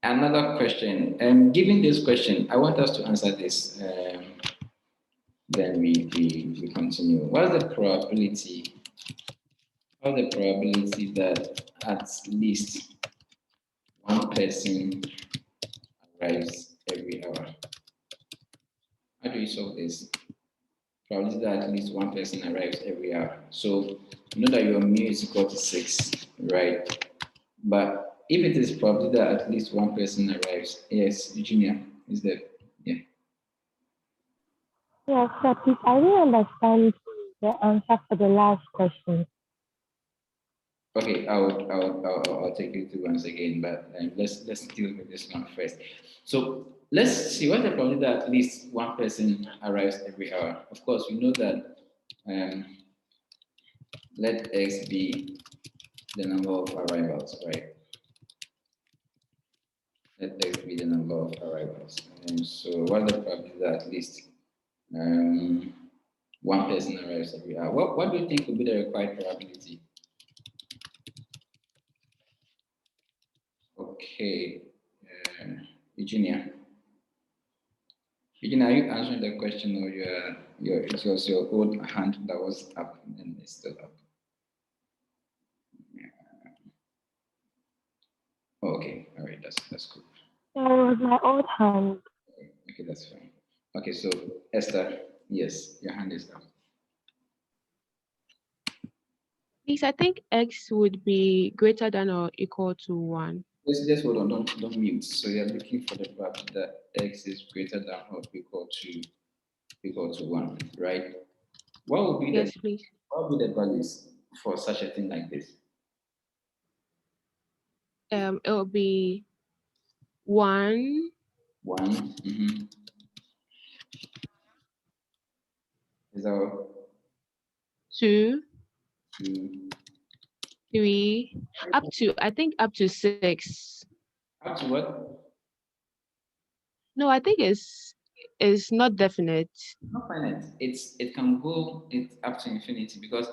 Another question. Given this question, I want us to answer this. Then we continue. What's the probability? What's the probability that at least one person arrives every hour? How do you solve this? Probability that at least one person arrives every hour. So you know that your mu is equal to 6, right? But if it is probability that at least one person arrives, yes, Eugenia, is there? Yeah. Yes, sir, please, I didn't understand the answer for the last question. Okay, I'll take you through once again, but let's deal with this one first. So let's see what the probability that at least one person arrives every hour. Of course, we know that let x be the number of arrivals, right? Let x be the number of arrivals. And so what the probability that at least one person arrives every hour? What do you think would be the required probability? Okay, Eugenia. Eugenia, are you answering the question, or it was your old hand that was up and it's still up? Oh, okay, all right, that's cool. It was my old hand. Okay, that's fine. Okay, so Esther, yes, your hand is up. Please, I think x would be greater than or equal to 1. Just hold on, don't mute. So you're looking for the probability that x is greater than or equal to 1, right? What would be Yes, please. what would be the values for such a thing like this? It will be 1, 1. Is that 2, 2? 3, up to, I think up to 6. Up to what? No, I think it's not definite. Not finite. It can go up to infinity, because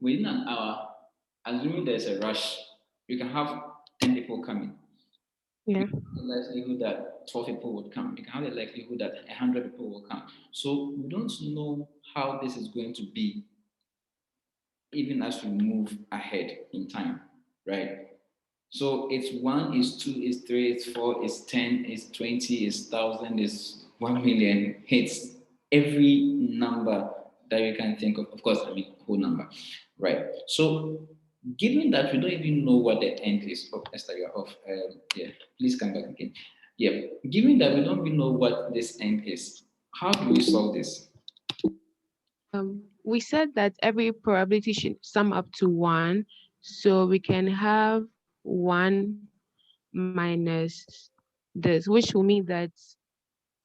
within an hour, assuming there's a rush, you can have 10 people coming. Yeah. The likelihood that 12 people would come. You can have the likelihood that 100 people will come. So we don't know how this is going to be, even as we move ahead in time, right? So it's 1, it's 2, it's 3, it's 4, it's 10, it's 20, it's 1,000, it's 1,000,000. It's every number that you can think of. Of course, I mean whole number, right? So given that we don't even know what the end is, Esther, you're off. Yeah, please come back again. Yeah, given that we don't even know what this end is, how do we solve this? We said that every probability should sum up to 1, so we can have 1 minus this, which will mean that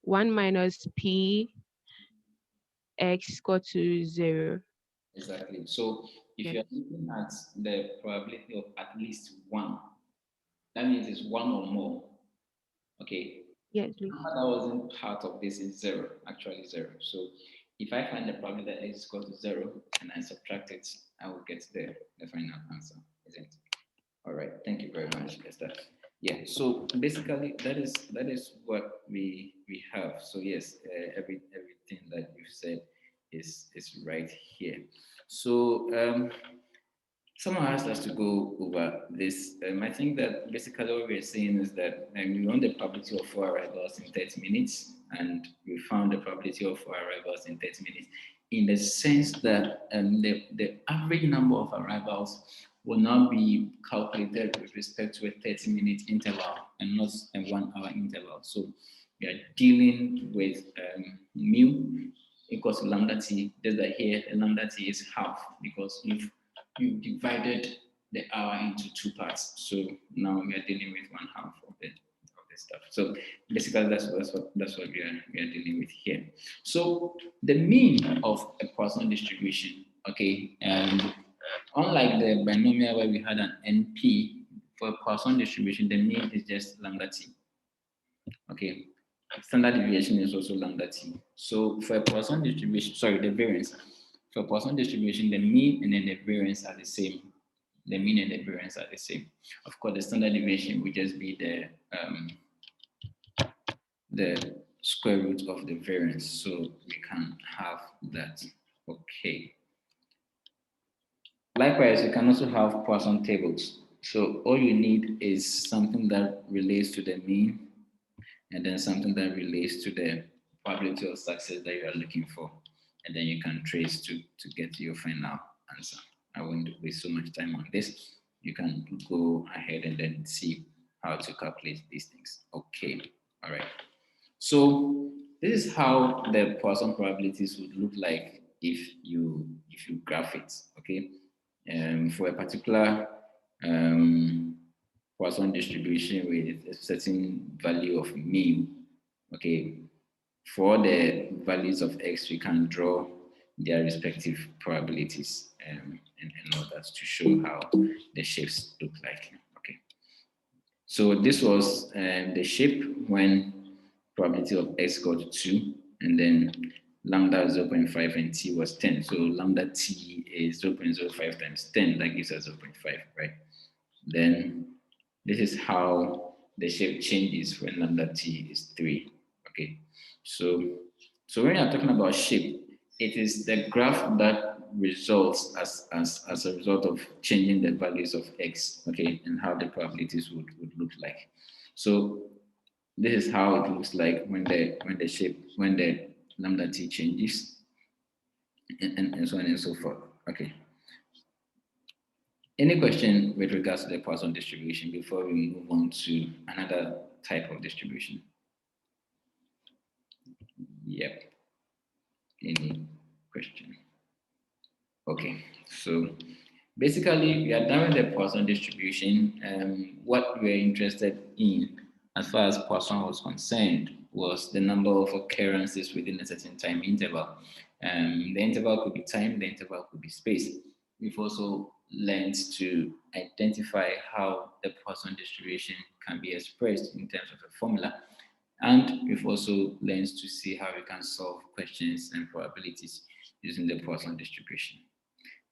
1 minus p x equal to 0. Exactly. So if you're looking at the probability of at least 1, that means it's 1 or more. Okay. Yes, please. That wasn't part of this is 0, actually 0. So if I find the probability that x is equal to 0 and I subtract it, I will get the final answer, isn't it? All right. Thank you very much, Esther. Yeah. So basically, that is what we have. So yes, everything that you said is right here. So someone asked us to go over this. I think that basically what we're saying is that we want the probability of 4 arrivals in 30 minutes, and we found the probability of 4 arrivals in 30 minutes. in the sense that the average number of arrivals will now be calculated with respect to a 30-minute interval and not a 1 hour interval. So we are dealing with mu equals to lambda t, just that here the lambda t is half because you've divided the hour into 2 parts. So now we are dealing with 1/2 of the stuff. So basically that's what we are dealing with here. So the mean of a Poisson distribution, okay, and unlike the binomial where we had an NP, for a Poisson distribution, the mean is just lambda t. Okay. Standard deviation is also lambda t. So for a Poisson distribution, sorry, the variance. For a Poisson distribution, the mean and then the variance are the same. The mean and the variance are the same. Of course, the standard deviation would just be the square root of the variance. So we can have that. Okay. Likewise, you can also have Poisson tables. So all you need is something that relates to the mean and then something that relates to the probability of success that you are looking for. And then you can trace to get to your final answer. I won't waste so much time on this. You can go ahead and then see how to calculate these things. Okay, all right. So this is how the Poisson probabilities would look like if you graph it, okay? For a particular Poisson distribution with a certain value of mu, okay, for the values of x, we can draw their respective probabilities and all that to show how the shapes look like, okay? So this was the shape when probability of x got to 2, and then lambda 0.5 and t was 10. So lambda t is 0.05 times 10, that gives us 0.5, right? Then this is how the shape changes when lambda t is 3, okay? So when you're talking about shape, it is the graph that results as a result of changing the values of x, okay, and how the probabilities would look like. So this is how it looks like when the lambda t changes, and so on and so forth. Okay. Any question with regards to the Poisson distribution before we move on to another type of distribution? Yep. Any question? Okay. So basically, we are done with the Poisson distribution. What we're interested in, as far as Poisson was concerned, was the number of occurrences within a certain time interval. The interval could be time, the interval could be space. We've also learned to identify how the Poisson distribution can be expressed in terms of a formula. And we've also learned to see how we can solve questions and probabilities using the Poisson distribution.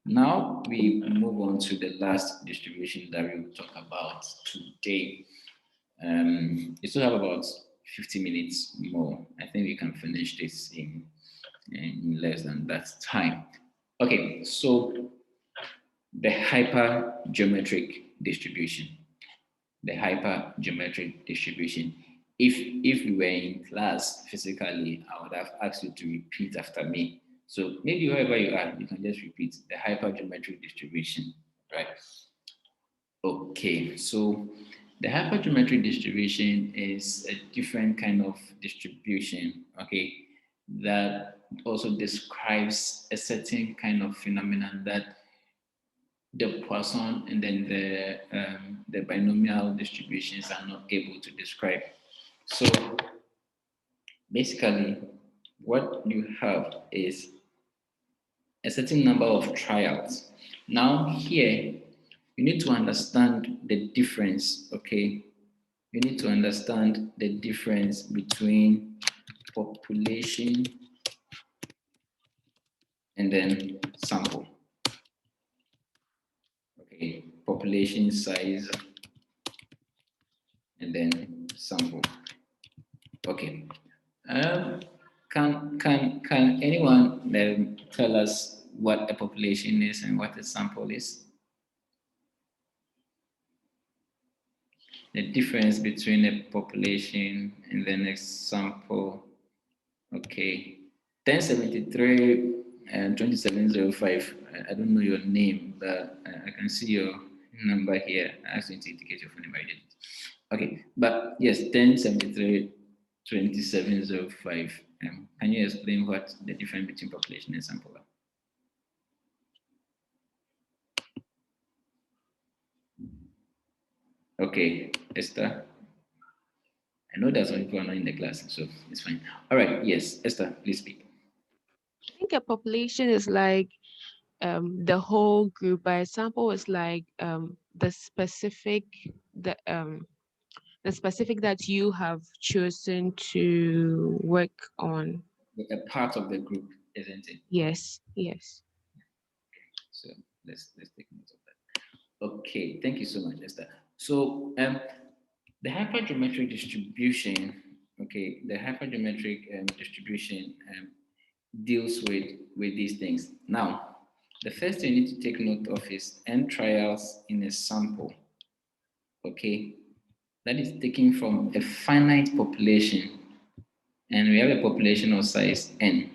Now we move on to the last distribution that we will talk about today. We still have about 50 minutes more. I think we can finish this in less than that time. Okay, so the hypergeometric distribution. The hypergeometric distribution. If we were in class physically, I would have asked you to repeat after me. So maybe wherever you are, you can just repeat the hypergeometric distribution, right? Okay, so the hypergeometric distribution is a different kind of distribution, okay, that also describes a certain kind of phenomenon that the Poisson and then the binomial distributions are not able to describe. So basically, what you have is a certain number of trials. Now here, you need to understand the difference, okay? You need to understand the difference between population and then sample. Okay, population size and then sample. Okay. Can anyone tell us what a population is and what a sample is? The difference between a population and the next sample. Okay. 1073 2705. I don't know your name, but I can see your number here. I asked you to indicate your phone number. I didn't. Okay, but yes, 1073 2705. Can you explain what the difference between population and sample are? Okay, Esther. I know that some people are not in the class, so it's fine. All right, yes, Esther, please speak. I think a population is like the whole group. By sample is like the specific that you have chosen to work on. A part of the group, isn't it? Yes, yes. So let's take note of that. Okay, thank you so much, Esther. So the hypergeometric distribution, okay, the hypergeometric distribution deals with these things. Now, the first thing you need to take note of is n trials in a sample. Okay, that is taken from a finite population, and we have a population of size n.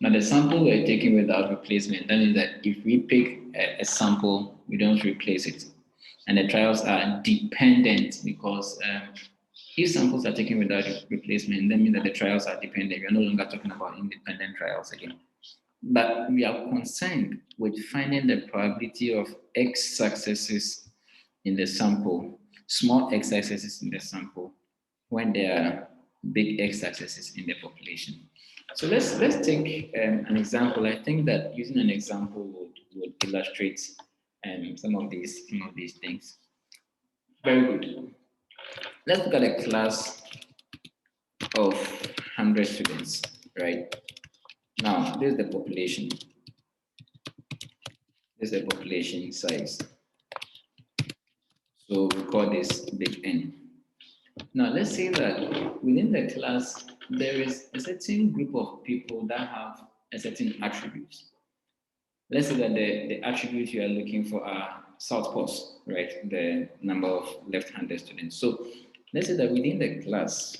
Now, the sample we're taking without replacement, that means that if we pick a sample, we don't replace it. And the trials are dependent because if samples are taken without replacement, that means that the trials are dependent. We are no longer talking about independent trials again. But we are concerned with finding the probability of X successes in the sample, small X successes in the sample, when there are big X successes in the population. So let's take an example. I think that using an example would illustrate some of these things. Very good. Let's look at a class of 100 students, right? Now, this is the population. This is the population size. So we call this big N. Now, let's say that within the class, there is a certain group of people that have a certain attributes. Let's say that the attributes you are looking for are southpaws, right? The number of left-handed students. So let's say that within the class,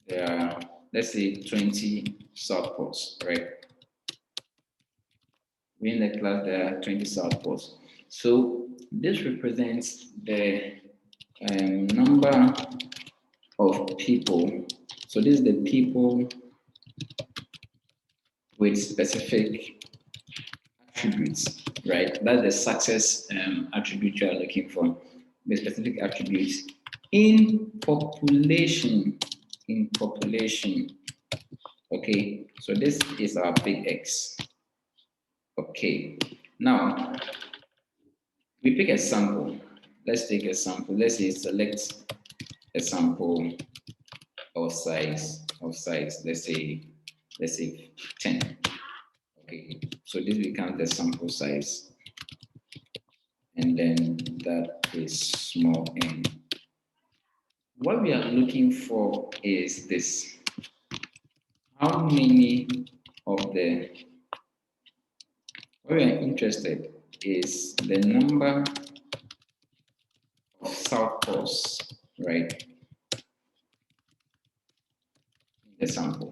there are, let's say, 20 southpaws, right? Within the class, there are 20 southpaws. So this represents the number of people. So this is the people with specific attributes, right? That's the success attribute you are looking for, the specific attributes in population. Okay, so this is our big X. Okay, now we pick a sample. Let's take a sample. Let's say select a sample of size. Let's say 10. Okay, so this becomes the sample size, and then that is small n. What we are looking for is this: how many of the, what we are interested is the number of southpaws, right, in the sample.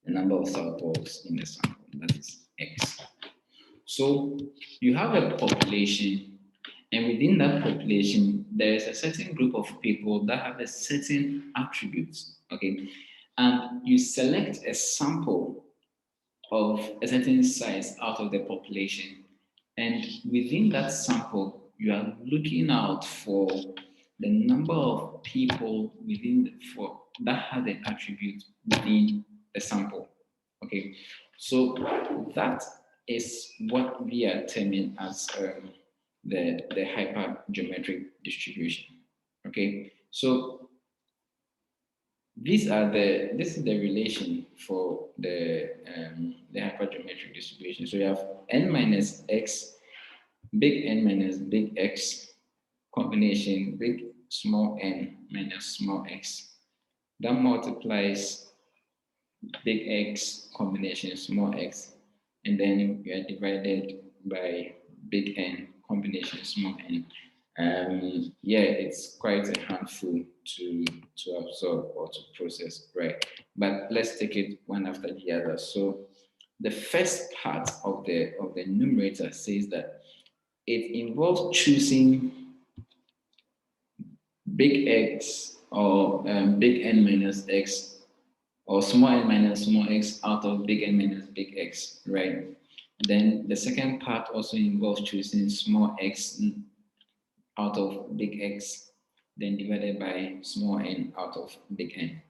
The number of southpaws in the sample, that is X. So you have a population, and within that population, there is a certain group of people that have a certain attributes, okay? And you select a sample of a certain size out of the population, and within that sample, you are looking out for the number of people that have the attribute within the sample. Okay, so that is what we are terming as the hypergeometric distribution. Okay, so this is the relation for the hypergeometric distribution. So you have n minus x, big N minus big X combination, big small n minus small x. That multiplies big X combination small x, and then you are divided by big N combination small n. Yeah, it's quite a handful to absorb or to process, right? But let's take it one after the other. So the first part of the numerator says that it involves choosing big X or big N minus X or small n minus small x out of big N minus big X, right? Then the second part also involves choosing small x out of big X, then divided by small n out of big N.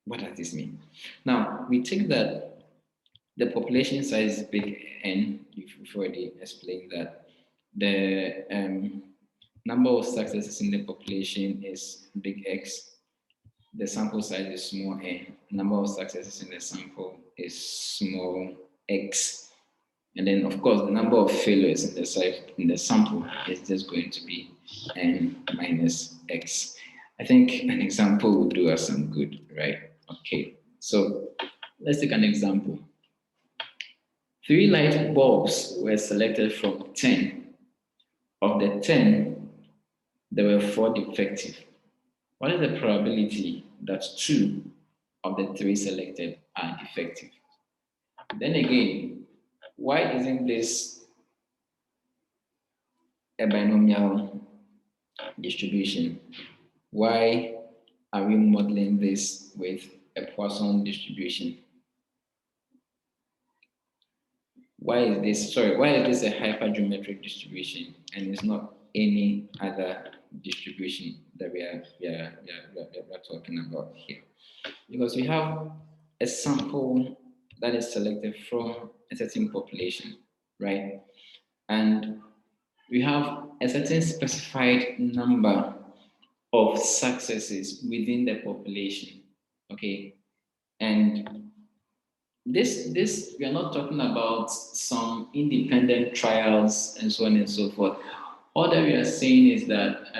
What does this mean? Now, we take that the population size is big N, you've already explained that. The number of successes in the population is big X. The sample size is small n. Number of successes in the sample is small x. And then, of course, the number of failures in the sample is just going to be n minus x. I think an example will do us some good, right? Okay, so let's take an example. 3 light bulbs were selected from 10. Of the 10, there were 4 defective. What is the probability that 2 of the 3 selected are defective? Then again, why isn't this a binomial distribution? Why are we modeling this with a Poisson distribution? Why is this a hypergeometric distribution and it's not any other distribution that we are talking about here? Because we have a sample that is selected from a certain population, right? And we have a certain specified number of successes within the population, okay? And this we are not talking about some independent trials and so on and so forth. All that we are saying is that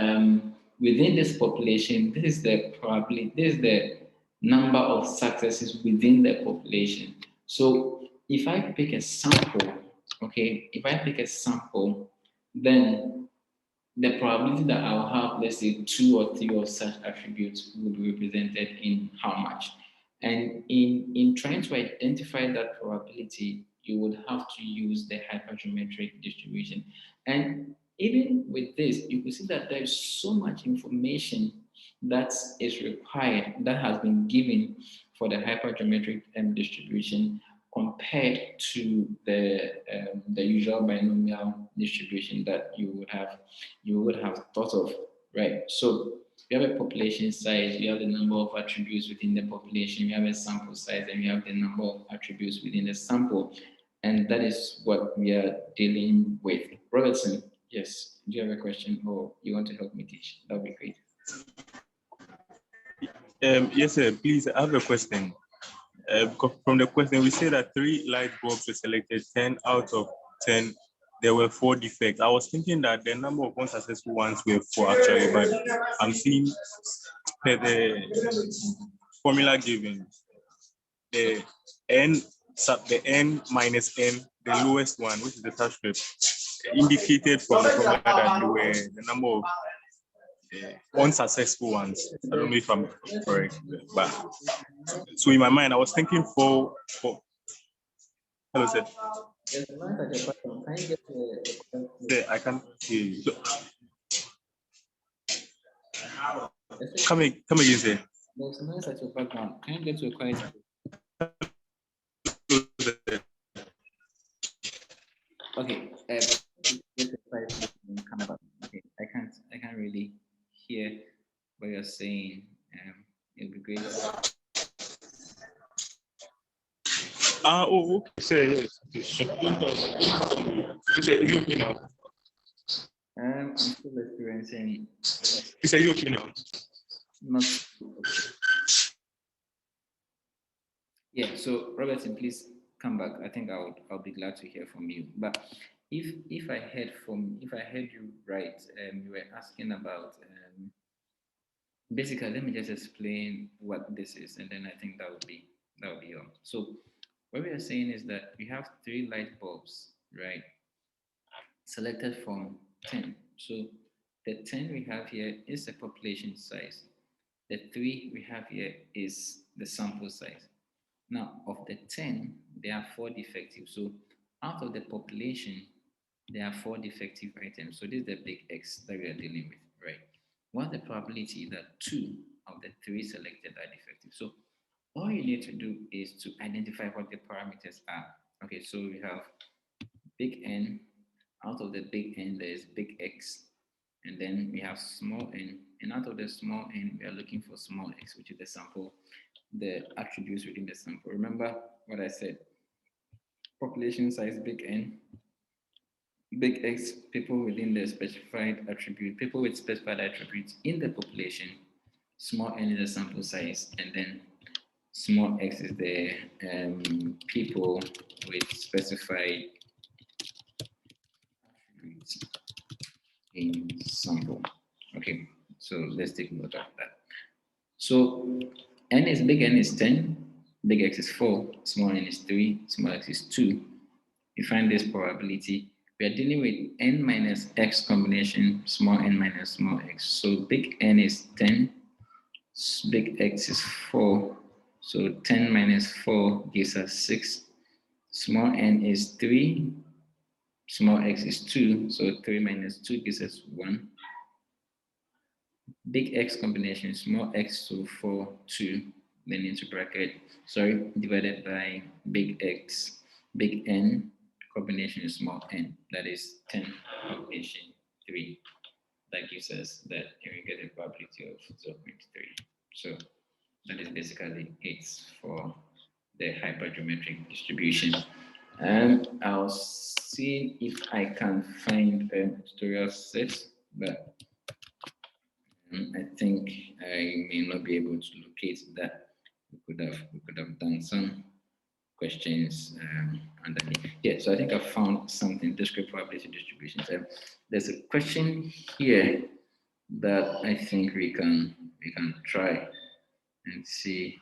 within this population, this is the number of successes within the population. So if I pick a sample, okay, then the probability that I'll have, let's say, 2 or 3 of such attributes will be represented in how much. And in trying to identify that probability, you would have to use the hypergeometric distribution. And even with this, you can see that there is so much information that is required, that has been given for the hypergeometric distribution compared to the usual binomial distribution that you would have thought of, right? So you have a population size, you have the number of attributes within the population, you have a sample size, and you have the number of attributes within the sample. And that is what we are dealing with. Robertson, yes, do you have a question or you want to help me teach? That would be great. Yes, sir. Please, I have a question. From the question, we say that 3 light bulbs were selected, 10 out of 10, there were 4 defects. I was thinking that the number of unsuccessful ones were 4 actually, but I'm seeing the formula given, the n minus n, the lowest one, which is the subscript, indicated from the formula that there were the number of unsuccessful ones. I don't know if I'm correct, but so in my mind, I was thinking for hello, sir. I can't hear you. Come again, sir. There's noise at your background. Can you get to a quiet? Okay. Come back. Okay. I can't really hear what you're saying. It would be great. Okay. Say yes. You okay now? I'm still experiencing. You say you okay now? Not. Yeah. So Robertson, please come back. I think I'll be glad to hear from you. But if I heard you right, you were asking about. Basically, let me just explain what this is, and then I think that would be all. So what we are saying is that we have 3 light bulbs, right? selected from 10. So the 10 we have here is the population size. The 3 we have here is the sample size. Now, of the 10, there are 4 defective. So out of the population, there are 4 defective items. So this is the big X that we are dealing with, right? What's the probability that 2 of the 3 selected are defective? So all you need to do is to identify what the parameters are. Okay, so we have big N. Out of the big N, there is big X. And then we have small n. And out of the small n, we are looking for small x, which is the sample, the attributes within the sample. Remember what I said. Population size big N, big X, people within the specified attribute, people with specified attributes in the population. Small n is the sample size, and then small x is the people with specified attributes in sample. Okay, so let's take note of that. So big N is 10, big X is 4, small n is 3, small x is 2. You find this probability. We are dealing with n minus x combination, small n minus small x. So big N is 10, big X is 4. So 10 minus 4 gives us 6. Small n is 3, small x is 2. So 3 minus 2 gives us 1. Big X combination, small x, so 4, 2, then into bracket, divided by big X, big N combination is small n, that is 10 combination 3. That gives us that, and we get a probability of 0.3. So that is basically it for the hypergeometric distribution. And I'll see if I can find a tutorial set, but I think I may not be able to locate that. We could have done some questions underneath. Yeah, so I think I found something. Discrete probability distribution. So there's a question here that I think we can try and see.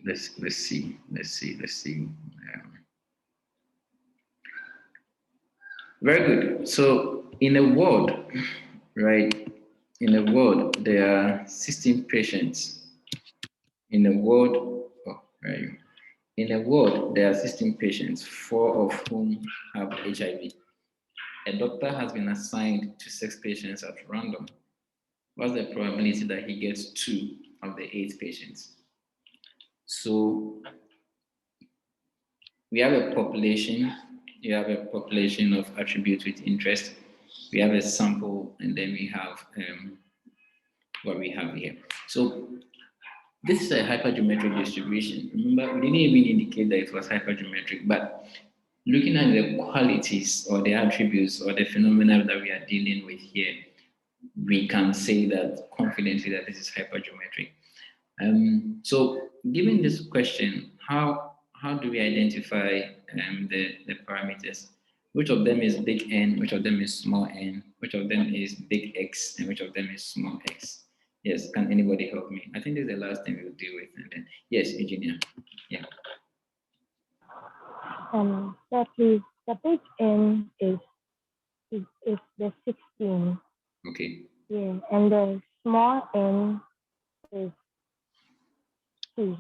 Let's see. Very good. So in a ward, right? In a ward, there are 16 patients. In a ward, right? In a ward, there are 16 patients, 4 of whom have HIV. A doctor has been assigned to 6 patients at random. What's the probability that he gets 2 of the 8 patients? So we have a population. You have a population of attributes with interest. We have a sample, and then we have what we have here. So this is a hypergeometric distribution. Remember, we didn't even indicate that it was hypergeometric, but looking at the qualities or the attributes or the phenomena that we are dealing with here, we can say that confidently that this is hypergeometric. So given this question, how do we identify the parameters? Which of them is big N, which of them is small n, which of them is big X, and which of them is small x? Yes, can anybody help me? I think this is the last thing we'll deal with. And then, yes, Eugenia. Yeah. So please, the big N is the 16. Okay. Yeah, and the small n is 2.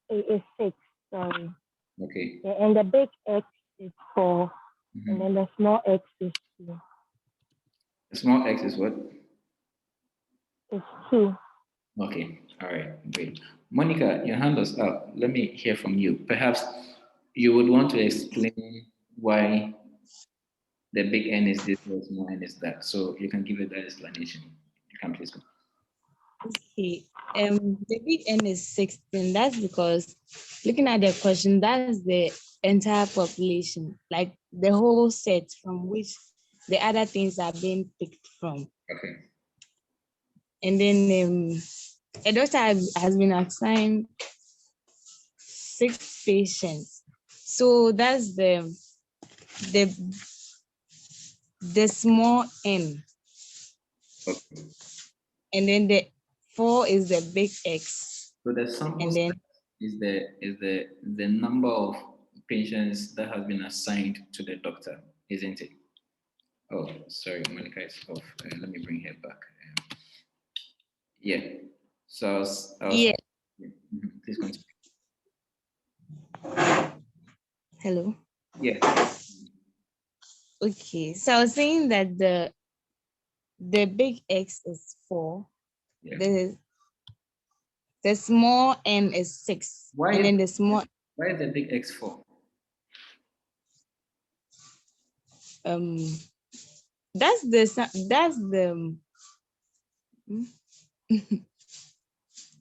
It is 6, sorry. Okay. Yeah, and the big X is 4, and then the small x is 2. The small x is what? It's 2. Okay, all right, great. Monica, your hand is up. Let me hear from you. Perhaps you would want to explain why the big N is this, the small n is that. So you can give it that explanation. You can please go. Okay, the big N is 16. That's because looking at the question, that's the entire population, like the whole set from which the other things are being picked from. Okay. And then a doctor has been assigned 6 patients. So that's the small n. Okay. And then the 4 is the big X. So the sample and then is the number of patients that have been assigned to the doctor, isn't it? Oh, sorry, Monica is off. Let me bring her back. Yeah. So Yeah. please continue. Hello. Yeah. Okay. So I was saying that the big X is 4. Yeah. The small n is 6. Why? And then the small. Why is the big X 4? That's the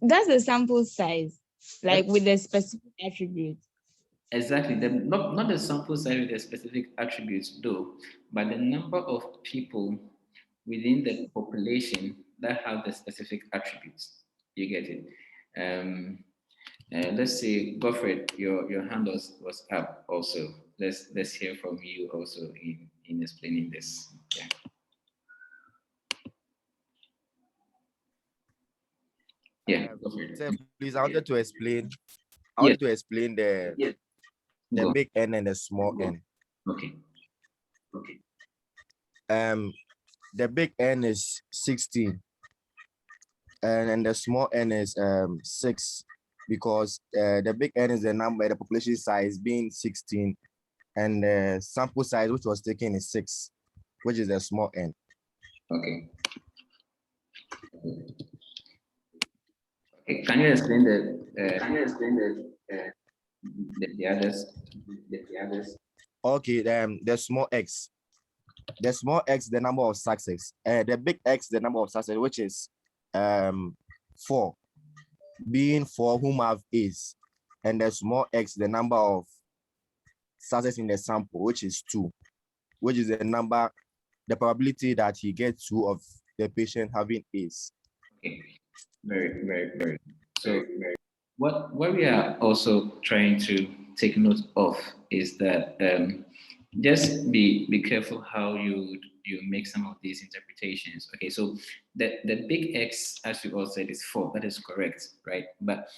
that's the sample size, like with the specific attributes. Exactly. Not the sample size with the specific attributes, though, but the number of people within the population that have the specific attributes. You get it? Let's say, Godfred, your hand was up also. Let's hear from you also in explaining this. Yeah. Yeah. Sir, please, I wanted to explain. I Yes. wanted to explain the Go. big N and the small N. Okay. Okay. The big N is 16, and the small N is 6, because the big N is the number, the population size being 16, and the sample size which was taken is 6, which is the small N. Okay. Okay. Can you explain the others? The others. Okay. The small x. The small x, the number of success. The big X, the number of success, which is 4, being 4 whom have A's, and the small x, the number of success in the sample, which is 2, which is the number, the probability that he gets 2 of the patient having A's. Okay. Very, very, very. So what we are also trying to take note of is that just be careful how you make some of these interpretations. Okay, so the big X, as you all said, is 4. That is correct, right? But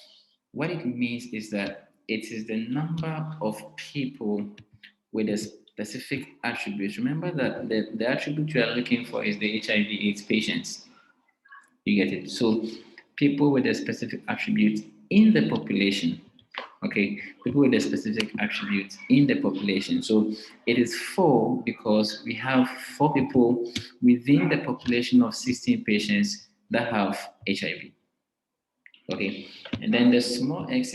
what it means is that it is the number of people with a specific attribute. Remember that the attribute you are looking for is the HIV/AIDS patients. You get it? So people with a specific attribute in the population. Okay, people with a specific attribute in the population. So it is 4 because we have 4 people within the population of 16 patients that have HIV. Okay, and then the small x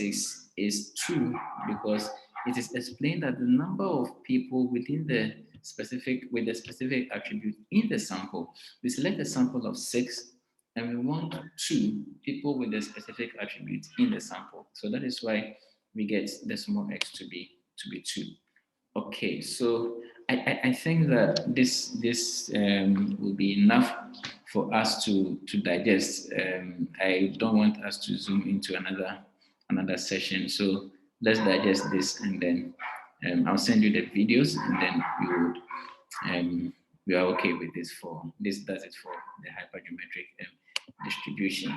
is 2 because it is explained that the number of people within the specific attribute in the sample, we select a sample of 6 and we want 2 people with a specific attribute in the sample. So that is why we get the small x to be 2. Okay, so I think that this will be enough for us to digest. I don't want us to zoom into another session. So let's digest this, and then I'll send you the videos, and then we are okay with this. That's it for the hypergeometric distribution.